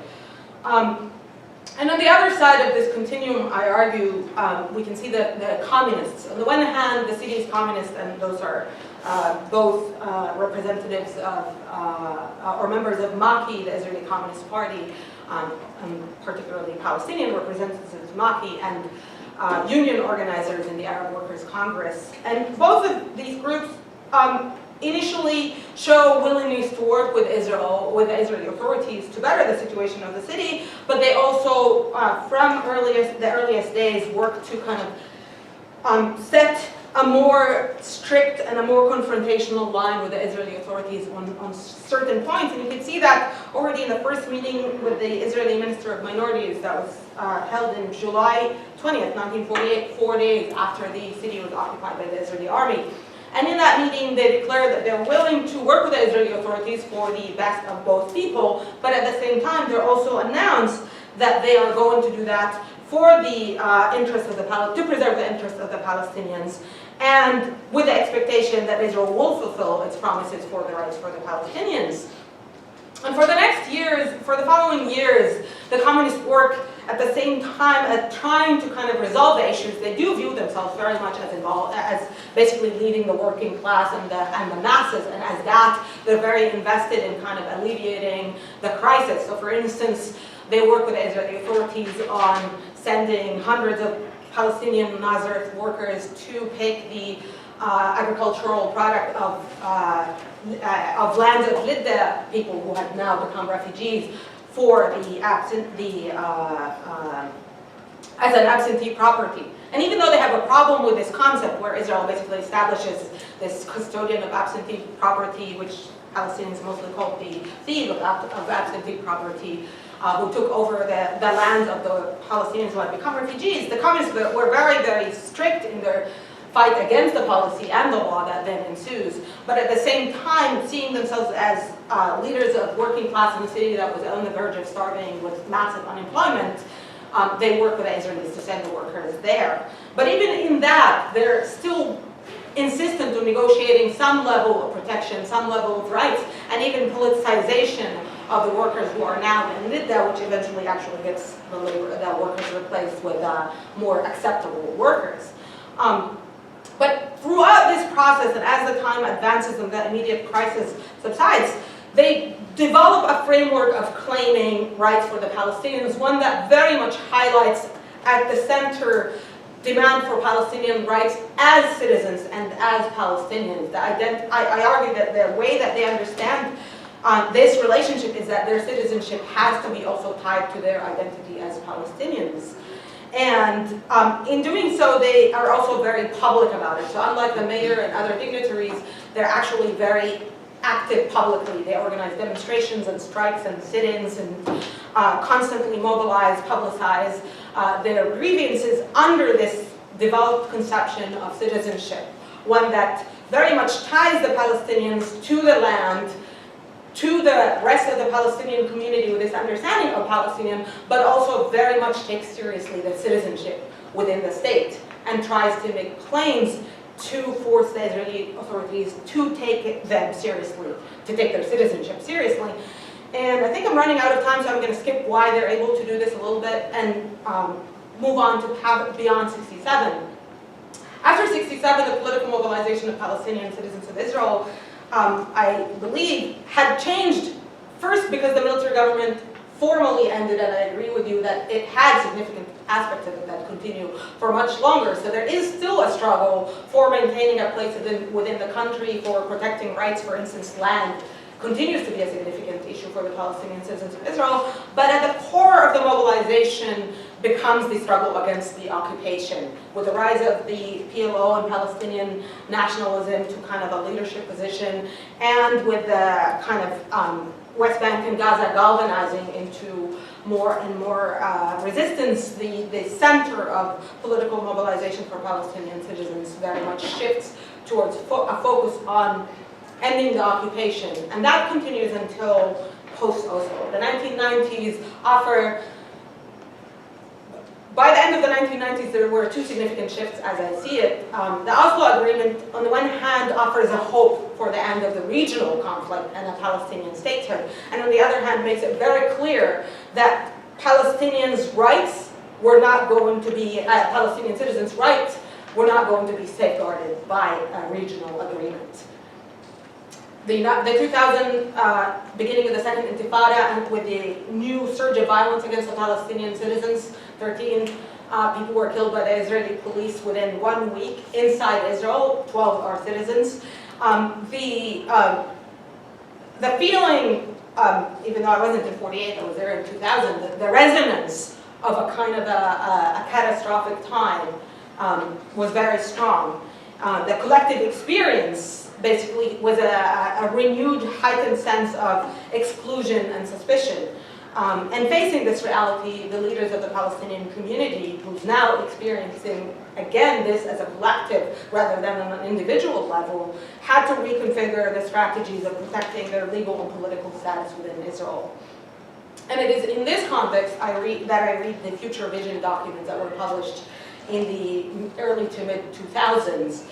And on the other side of this continuum, I argue, we can see the communists. On the one hand, the city's communists, and those are both representatives of, or members of Maki, the Israeli Communist Party, and particularly Palestinian representatives of Maki, and union organizers in the Arab Workers' Congress. And both of these groups initially show willingness to work with Israel, with the Israeli authorities to better the situation of the city, but they also, from the earliest days, work to kind of set a more strict and a more confrontational line with the Israeli authorities on certain points. And you can see that already in the first meeting with the Israeli Minister of Minorities that was held in July 20th, 1948, 4 days after the city was occupied by the Israeli army. And in that meeting, they declared that they're willing to work with the Israeli authorities for the best of both people, but at the same time, they also announced that they are going to do that for the interest of to preserve the interests of the Palestinians, and with the expectation that Israel will fulfill its promises for the rights for the Palestinians. And for the next years, for the following years, the communists work at the same time at trying to kind of resolve the issues. They do view themselves very much as involved, as basically leading the working class and the masses, and as that, they're very invested in kind of alleviating the crisis. So for instance, they work with the Israeli authorities on sending hundreds of Palestinian Nazareth workers to pick the agricultural product of lands of Lidda people who had now become refugees for as an absentee property. And even though they have a problem with this concept where Israel basically establishes this custodian of absentee property, which Palestinians mostly call the thief of absentee property, who took over the lands of the Palestinians who had become refugees, the communists were very, very strict in their fight against the policy and the law that then ensues, but at the same time seeing themselves as leaders of working class in a city that was on the verge of starving with massive unemployment, they work with the Israelis to send the workers there. But even in that, they're still insistent on negotiating some level of protection, some level of rights, and even politicization of the workers who are now in Lidda, which eventually actually gets the workers replaced with more acceptable workers. But throughout this process, and as the time advances and the immediate crisis subsides, they develop a framework of claiming rights for the Palestinians, one that very much highlights at the center demand for Palestinian rights as citizens and as Palestinians. I argue that the way that they understand this relationship is that their citizenship has to be also tied to their identity as Palestinians. And in doing so, they are also very public about it. So unlike the mayor and other dignitaries, they're actually very active publicly. They organize demonstrations and strikes and sit-ins and constantly mobilize, publicize their grievances under this developed conception of citizenship, one that very much ties the Palestinians to the land, to the rest of the Palestinian community with this understanding of Palestinian, but also very much takes seriously the citizenship within the state and tries to make claims to force the Israeli authorities to take them seriously, to take their citizenship seriously. And I think I'm running out of time, so I'm going to skip why they're able to do this a little bit and move on to beyond 67. After 67, the political mobilization of Palestinian citizens of Israel I believe, had changed first because the military government formally ended, and I agree with you that it had significant aspects of it that continue for much longer. So there is still a struggle for maintaining a place within the country, for protecting rights, for instance, land continues to be a significant issue for the Palestinian citizens of Israel, but at the core of the mobilization becomes the struggle against the occupation, with the rise of the PLO and Palestinian nationalism to kind of a leadership position, and with the kind of West Bank and Gaza galvanizing into more and more resistance, the center of political mobilization for Palestinian citizens very much shifts towards a focus on ending the occupation, and that continues until post-Oslo. The 1990s offer, by the end of the 1990s, there were two significant shifts as I see it. The Oslo Agreement, on the one hand, offers a hope for the end of the regional conflict and a Palestinian statehood, and on the other hand, makes it very clear that Palestinians' rights were not going to be, Palestinian citizens' rights were not going to be safeguarded by a regional agreement. The 2000 beginning of the second Intifada, and with the new surge of violence against the Palestinian citizens, 13 people were killed by the Israeli police within 1 week inside Israel, 12 are citizens. The feeling, even though I wasn't in 48, I was there in 2000, the resonance of a kind of a catastrophic time was very strong. The collective experience basically was a renewed, heightened sense of exclusion and suspicion. And facing this reality, the leaders of the Palestinian community, who's now experiencing, again, this as a collective rather than on an individual level, had to reconfigure the strategies of protecting their legal and political status within Israel. And it is in this context that I read the Future Vision documents that were published in the early to mid 2000s.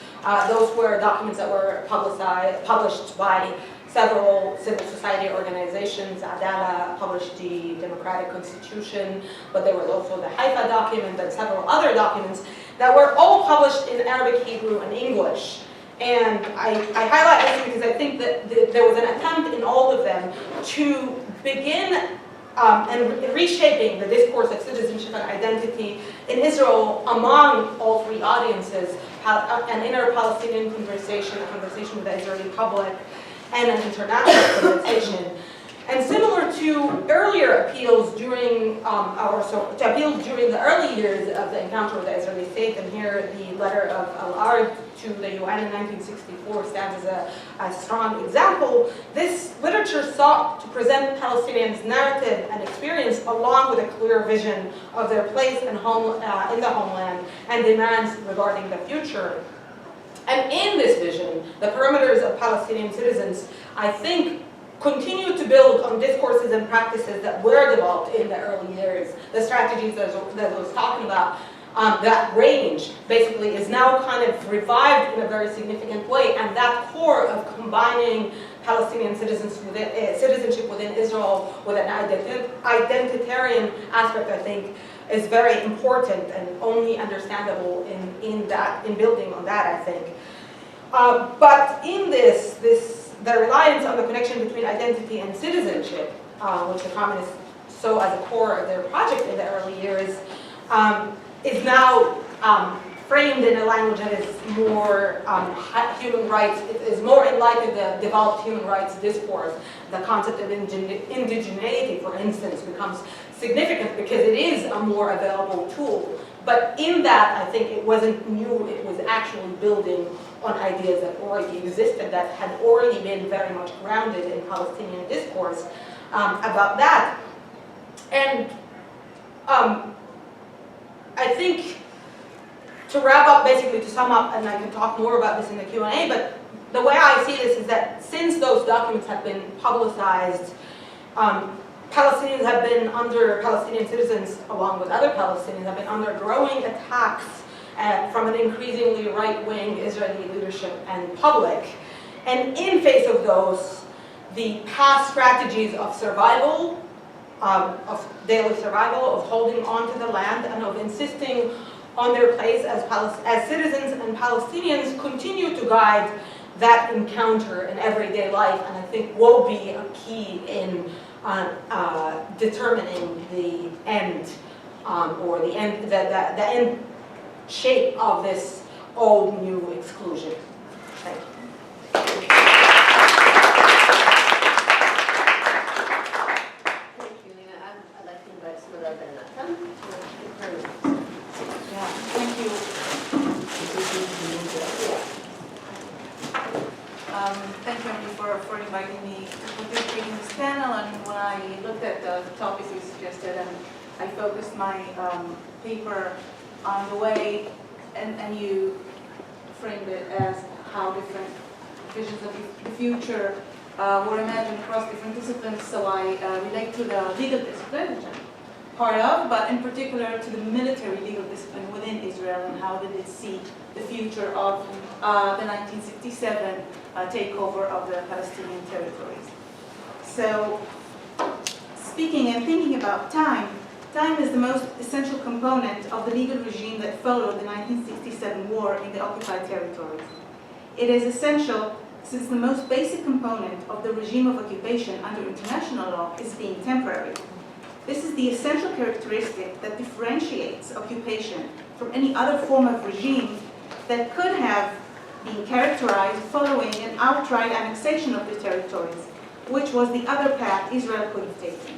Those were documents that were published by several civil society organizations. Adala published the Democratic Constitution, but there was also the Haifa document and several other documents that were all published in Arabic, Hebrew, and English. And I highlight this because I think that there was an attempt in all of them to begin and reshaping the discourse of citizenship and identity in Israel among all three audiences, an inner Palestinian conversation, a conversation with the Israeli public, and an international conversation. And similar to earlier appeals during, appeals during the early years of the encounter with the Israeli state, and here the letter of Al-Ard to the UN in 1964 stands as a strong example. This literature sought to present Palestinians' narrative and experience along with a clear vision of their place and home, in the homeland and demands regarding the future. And in this vision, the perimeters of Palestinian citizens, I think, continue to build on discourses and practices that were developed in the early years. The strategies that I was talking about, that range basically is now kind of revived in a very significant way, and that core of combining Palestinian citizenship within Israel with an identitarian aspect, I think, is very important and only understandable in building on that, I think. But in the reliance on the connection between identity and citizenship, which the communists saw as a core of their project in the early years, is now framed in a language that is more human rights, it is more in line with the developed human rights discourse. The concept of indigeneity, for instance, becomes significant because it is a more available tool. But in that, I think it wasn't new, it was actually building on ideas that already existed, that had already been very much grounded in Palestinian discourse about that. And I think to wrap up, basically to sum up, and I can talk more about this in the Q&A, but the way I see this is that since those documents have been publicized, Palestinians have been under, Palestinian citizens, along with other Palestinians, have been under growing attacks from an increasingly right-wing Israeli leadership and public. And in face of those, the past strategies of survival, of daily survival, of holding on to the land, and of insisting on their place as citizens and Palestinians continue to guide that encounter in everyday life, and I think will be a key in determining the end, or the end shape of this old new exclusion. Thank you. Thank you, Leena. I'd like to invite Smadar and Natan to return. Yeah, thank you. Thank you, Emily, for inviting me to participate in this panel. And when I looked at the topics you suggested, and I focused my paper on the way, and you framed it as how different visions of the future were imagined across different disciplines. So I relate to the legal discipline, which I'm part of, but in particular to the military legal discipline within Israel, and how did it see the future of the 1967 takeover of the Palestinian territories. So, speaking and thinking about time is the most essential component of the legal regime that followed the 1967 war in the occupied territories. It is essential since the most basic component of the regime of occupation under international law is being temporary. This is the essential characteristic that differentiates occupation from any other form of regime that could have been characterized following an outright annexation of the territories, which was the other path Israel could have taken.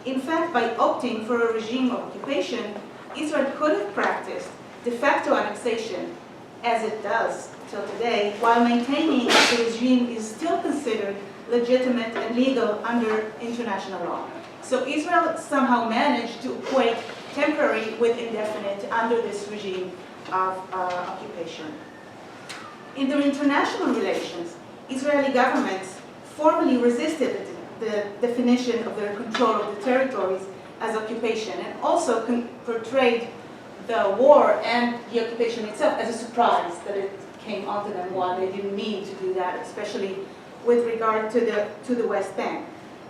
In fact, by opting for a regime of occupation, Israel could have practiced de facto annexation, as it does till today, while maintaining that the regime is still considered legitimate and legal under international law. So Israel somehow managed to equate temporary with indefinite under this regime of occupation. In their international relations, Israeli governments formally resisted the definition of their control of the territories as occupation, and also portrayed the war and the occupation itself as a surprise that it came onto them while they didn't mean to do that, especially with regard to the West Bank,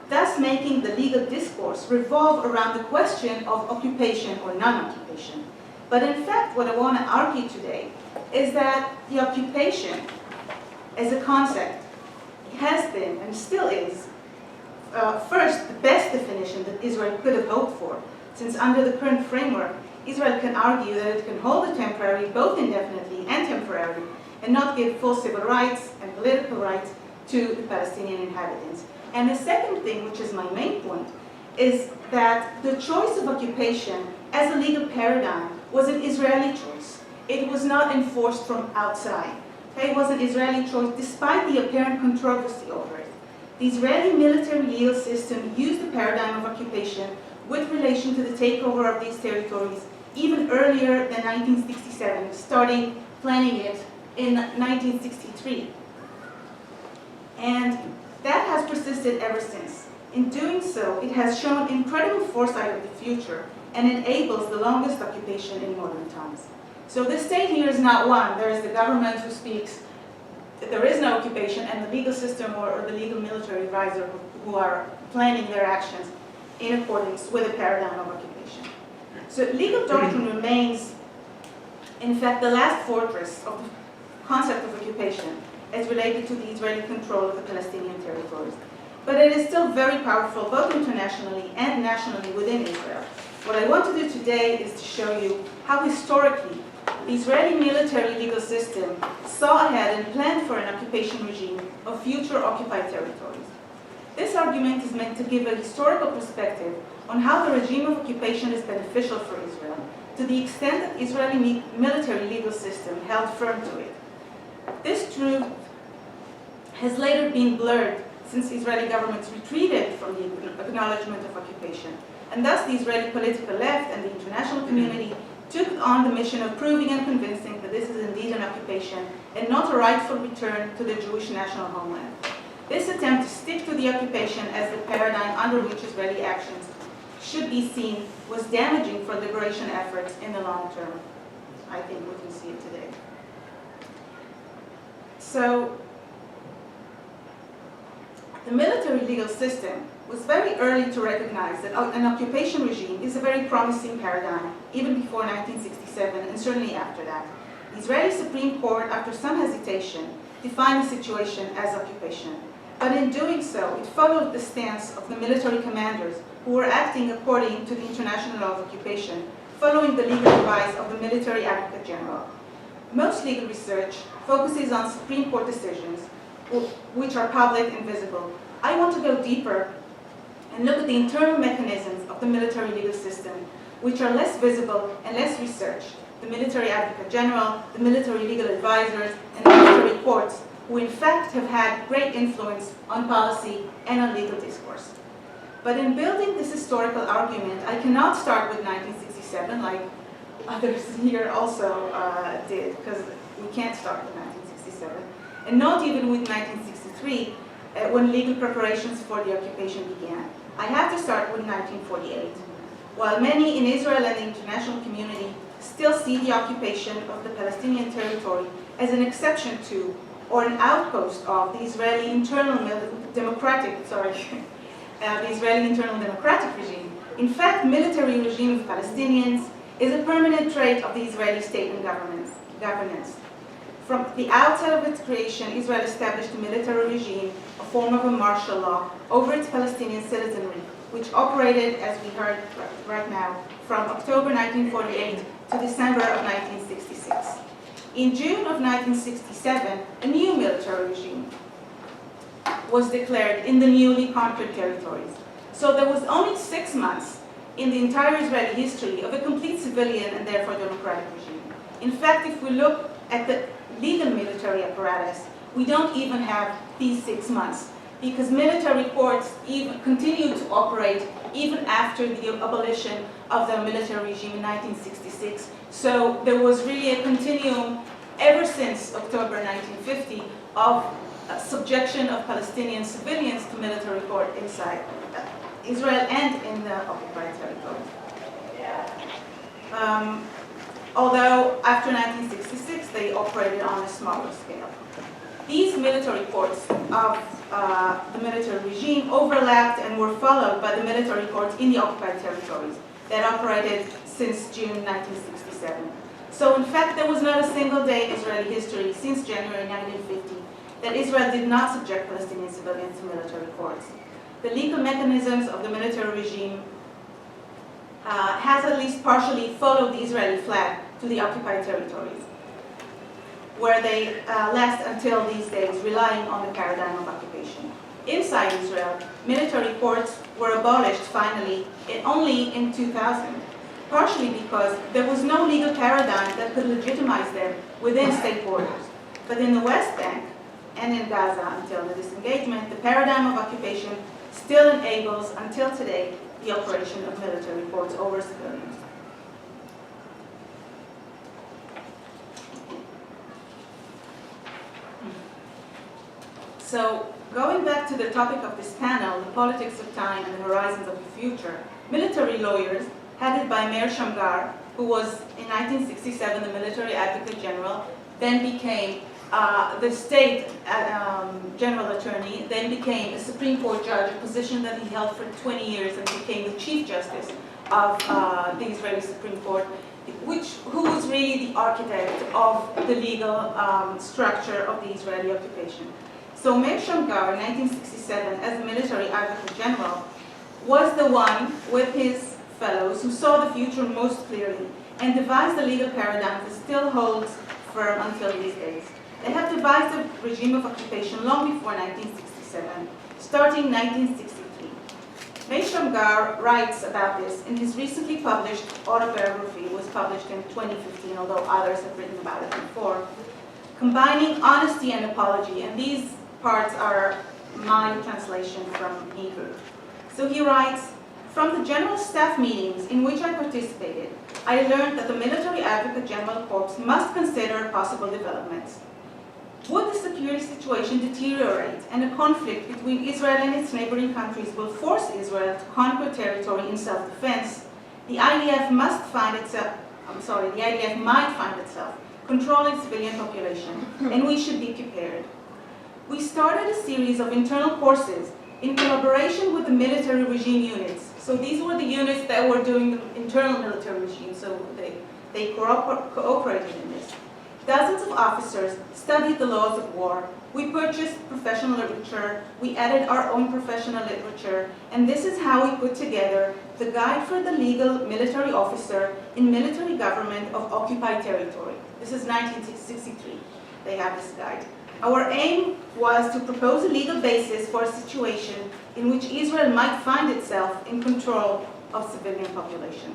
thus making the legal discourse revolve around the question of occupation or non-occupation. But in fact, what I want to argue today is that the occupation as a concept has been and still is, first, the best definition that Israel could have hoped for, since under the current framework, Israel can argue that it can hold the temporary both indefinitely and temporarily and not give full civil rights and political rights to the Palestinian inhabitants. And the second thing, which is my main point, is that the choice of occupation as a legal paradigm was an Israeli choice. It was not enforced from outside. Okay? It was an Israeli choice despite the apparent controversy over it. The Israeli military legal system used the paradigm of occupation with relation to the takeover of these territories even earlier than 1967, starting planning it in 1963. And that has persisted ever since. In doing so, it has shown incredible foresight of the future and enables the longest occupation in modern times. So the state here is not one. There is the government who speaks that there is no occupation, and the legal system or the legal military advisor who are planning their actions in accordance with a paradigm of occupation. So legal doctrine remains, in fact, the last fortress of the concept of occupation as related to the Israeli control of the Palestinian territories. But it is still very powerful both internationally and nationally within Israel. What I want to do today is to show you how historically the Israeli military legal system saw ahead and planned for an occupation regime of future occupied territories. This argument is meant to give a historical perspective on how the regime of occupation is beneficial for Israel, to the extent that Israeli military legal system held firm to it. This truth has later been blurred since Israeli governments retreated from the acknowledgement of occupation, and thus the Israeli political left and the international community took on the mission of proving and convincing that this is indeed an occupation and not a rightful return to the Jewish national homeland. This attempt to stick to the occupation as the paradigm under which Israeli actions should be seen was damaging for liberation efforts in the long term. I think we can see it today. So, the military legal system was very early to recognize that an occupation regime is a very promising paradigm, even before 1967 and certainly after that. The Israeli Supreme Court, after some hesitation, defined the situation as occupation. But in doing so, it followed the stance of the military commanders who were acting according to the international law of occupation, following the legal advice of the military advocate general. Most legal research focuses on Supreme Court decisions, which are public and visible. I want to go deeper and look at the internal mechanisms of the military legal system, which are less visible and less researched. The military advocate general, the military legal advisors, and the military courts, who in fact have had great influence on policy and on legal discourse. But in building this historical argument, I cannot start with 1967 like others here also did, because we can't start with 1967, and not even with 1963, when legal preparations for the occupation began. I have to start with 1948. While many in Israel and the international community still see the occupation of the Palestinian territory as an exception to, or an outpost of, the Israeli internal democratic regime. In fact, military regime of Palestinians is a permanent trait of the Israeli state and governance. From the outset of its creation, Israel established a military regime, a form of a martial law, over its Palestinian citizenry, which operated, as we heard right now, from October 1948 to December of 1966. In June of 1967, a new military regime was declared in the newly conquered territories. So there was only 6 months in the entire Israeli history of a complete civilian and therefore democratic regime. In fact, if we look at the legal military apparatus, we don't even have these 6 months, because military courts even continued to operate even after the abolition of the military regime in 1966. So there was really a continuum ever since October 1950 of subjection of Palestinian civilians to military court inside Israel and in the occupied territory. Although after 1966 they operated on a smaller scale. These military courts of the military regime overlapped and were followed by the military courts in the occupied territories that operated since June 1967. So in fact, there was not a single day in Israeli history since January 1950 that Israel did not subject Palestinian civilians to military courts. The legal mechanisms of the military regime has at least partially followed the Israeli flag to the occupied territories, where they last until these days, relying on the paradigm of occupation. Inside Israel, military courts were abolished finally only in 2000, partially because there was no legal paradigm that could legitimize them within state borders. But in the West Bank and in Gaza until the disengagement, the paradigm of occupation still enables, until today, the operation of military courts over civilians. So, going back to the topic of this panel, the politics of time and the horizons of the future, military lawyers, headed by Meir Shamgar, who was in 1967 the military advocate general, then became the state general attorney, then became a Supreme Court judge, a position that he held for 20 years and became the Chief Justice of the Israeli Supreme Court, who was really the architect of the legal structure of the Israeli occupation. So Meir Shamgar, in 1967, as a military advocate general, was the one with his fellows who saw the future most clearly and devised the legal paradigm that still holds firm until these days. They have devised a regime of occupation long before 1967, starting 1963. Meir Shamgar writes about this in his recently published autobiography. It was published in 2015, although others have written about it before, combining honesty and apology, and these parts are my translation from Hebrew. So he writes, "From the general staff meetings in which I participated, I learned that the Military Advocate General Corps must consider possible developments. Would the security situation deteriorate and a conflict between Israel and its neighboring countries will force Israel to conquer territory in self-defense, the IDF might find itself controlling civilian population, and we should be prepared. We started a series of internal courses in collaboration with the military regime units." So these were the units that were doing the internal military regime, so they cooperated in this. Dozens of officers studied the laws of war. We purchased professional literature. We added our own professional literature. And this is how we put together the Guide for the Legal Military Officer in Military Government of Occupied Territory. This is 1963. They have this guide. Our aim was to propose a legal basis for a situation in which Israel might find itself in control of civilian population.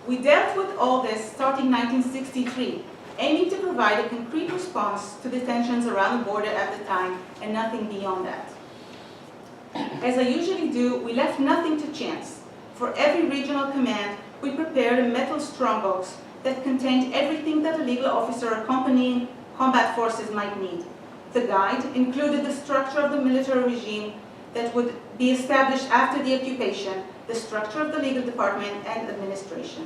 We dealt with all this starting 1963, aiming to provide a concrete response to the tensions around the border at the time and nothing beyond that. As I usually do, we left nothing to chance. For every regional command, we prepared a metal strongbox that contained everything that a legal officer accompanying combat forces might need. The guide included the structure of the military regime that would be established after the occupation, the structure of the legal department and administration.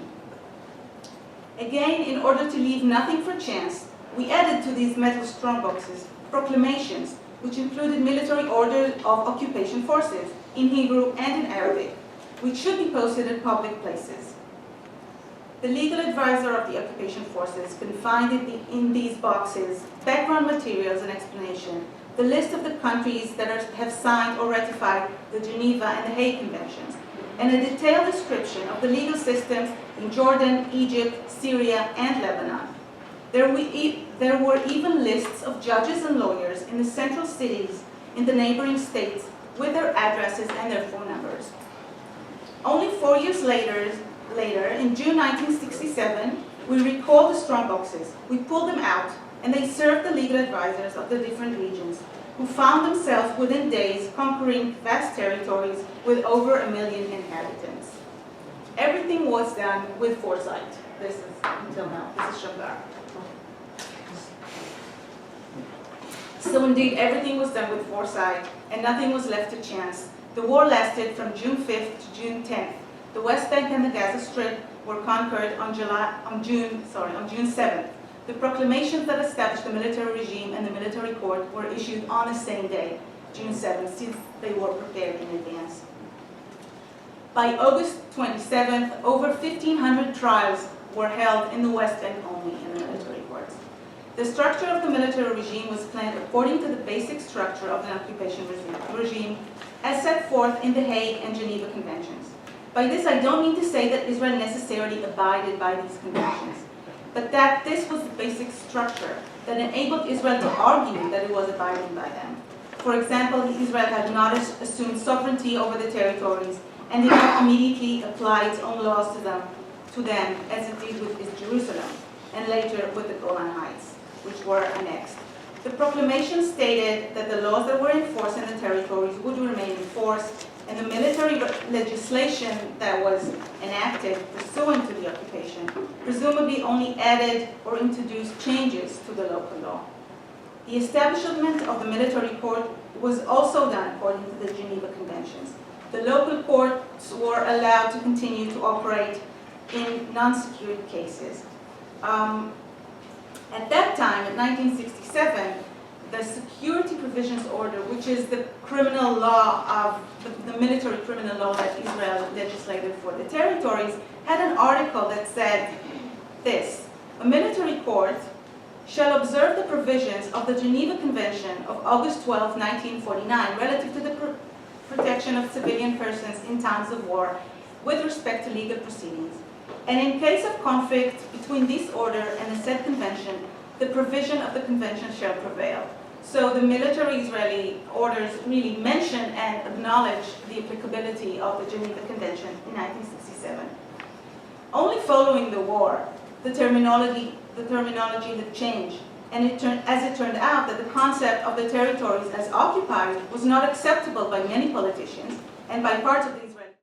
Again, in order to leave nothing for chance, we added to these metal strongboxes proclamations, which included military orders of occupation forces in Hebrew and in Arabic, which should be posted in public places. The legal advisor of the occupation forces can find in these boxes background materials and explanation, the list of the countries that have signed or ratified the Geneva and the Hague Conventions, and a detailed description of the legal systems in Jordan, Egypt, Syria, and Lebanon. There were even lists of judges and lawyers in the central cities in the neighboring states with their addresses and their phone numbers. Only 4 years later, in June 1967, we recalled the strongboxes. We pulled them out, and they served the legal advisors of the different regions, who found themselves within days conquering vast territories with over 1 million inhabitants. Everything was done with foresight. This is, until now, this is Shamgar. So indeed, everything was done with foresight, and nothing was left to chance. The war lasted from June 5th to June 10th. The West Bank and the Gaza Strip were conquered on June 7th. The proclamations that established the military regime and the military court were issued on the same day, June 7th, since they were prepared in advance. By August 27th, over 1,500 trials were held in the West Bank only in the military courts. The structure of the military regime was planned according to the basic structure of an occupation regime as set forth in the Hague and Geneva Conventions. By this, I don't mean to say that Israel necessarily abided by these conventions, but that this was the basic structure that enabled Israel to argue that it was abiding by them. For example, Israel had not assumed sovereignty over the territories and did not immediately apply its own laws to them as it did with East Jerusalem, and later with the Golan Heights, which were annexed. The proclamation stated that the laws that were in force in the territories would remain in force, and the military legislation that was enacted pursuant to the occupation presumably only added or introduced changes to the local law. The establishment of the military court was also done according to the Geneva Conventions. The local courts were allowed to continue to operate in non-secured cases. At that time, in 1967, the Security Provisions Order, which is the criminal law of the military criminal law that Israel legislated for the territories, had an article that said this: a military court shall observe the provisions of the Geneva Convention of August 12, 1949, relative to the protection of civilian persons in times of war with respect to legal proceedings. And in case of conflict between this order and the said convention, the provision of the convention shall prevail. So the military Israeli orders really mention and acknowledge the applicability of the Geneva Convention in 1967. Only following the war, the terminology had changed, and as it turned out that the concept of the territories as occupied was not acceptable by many politicians and by parts of the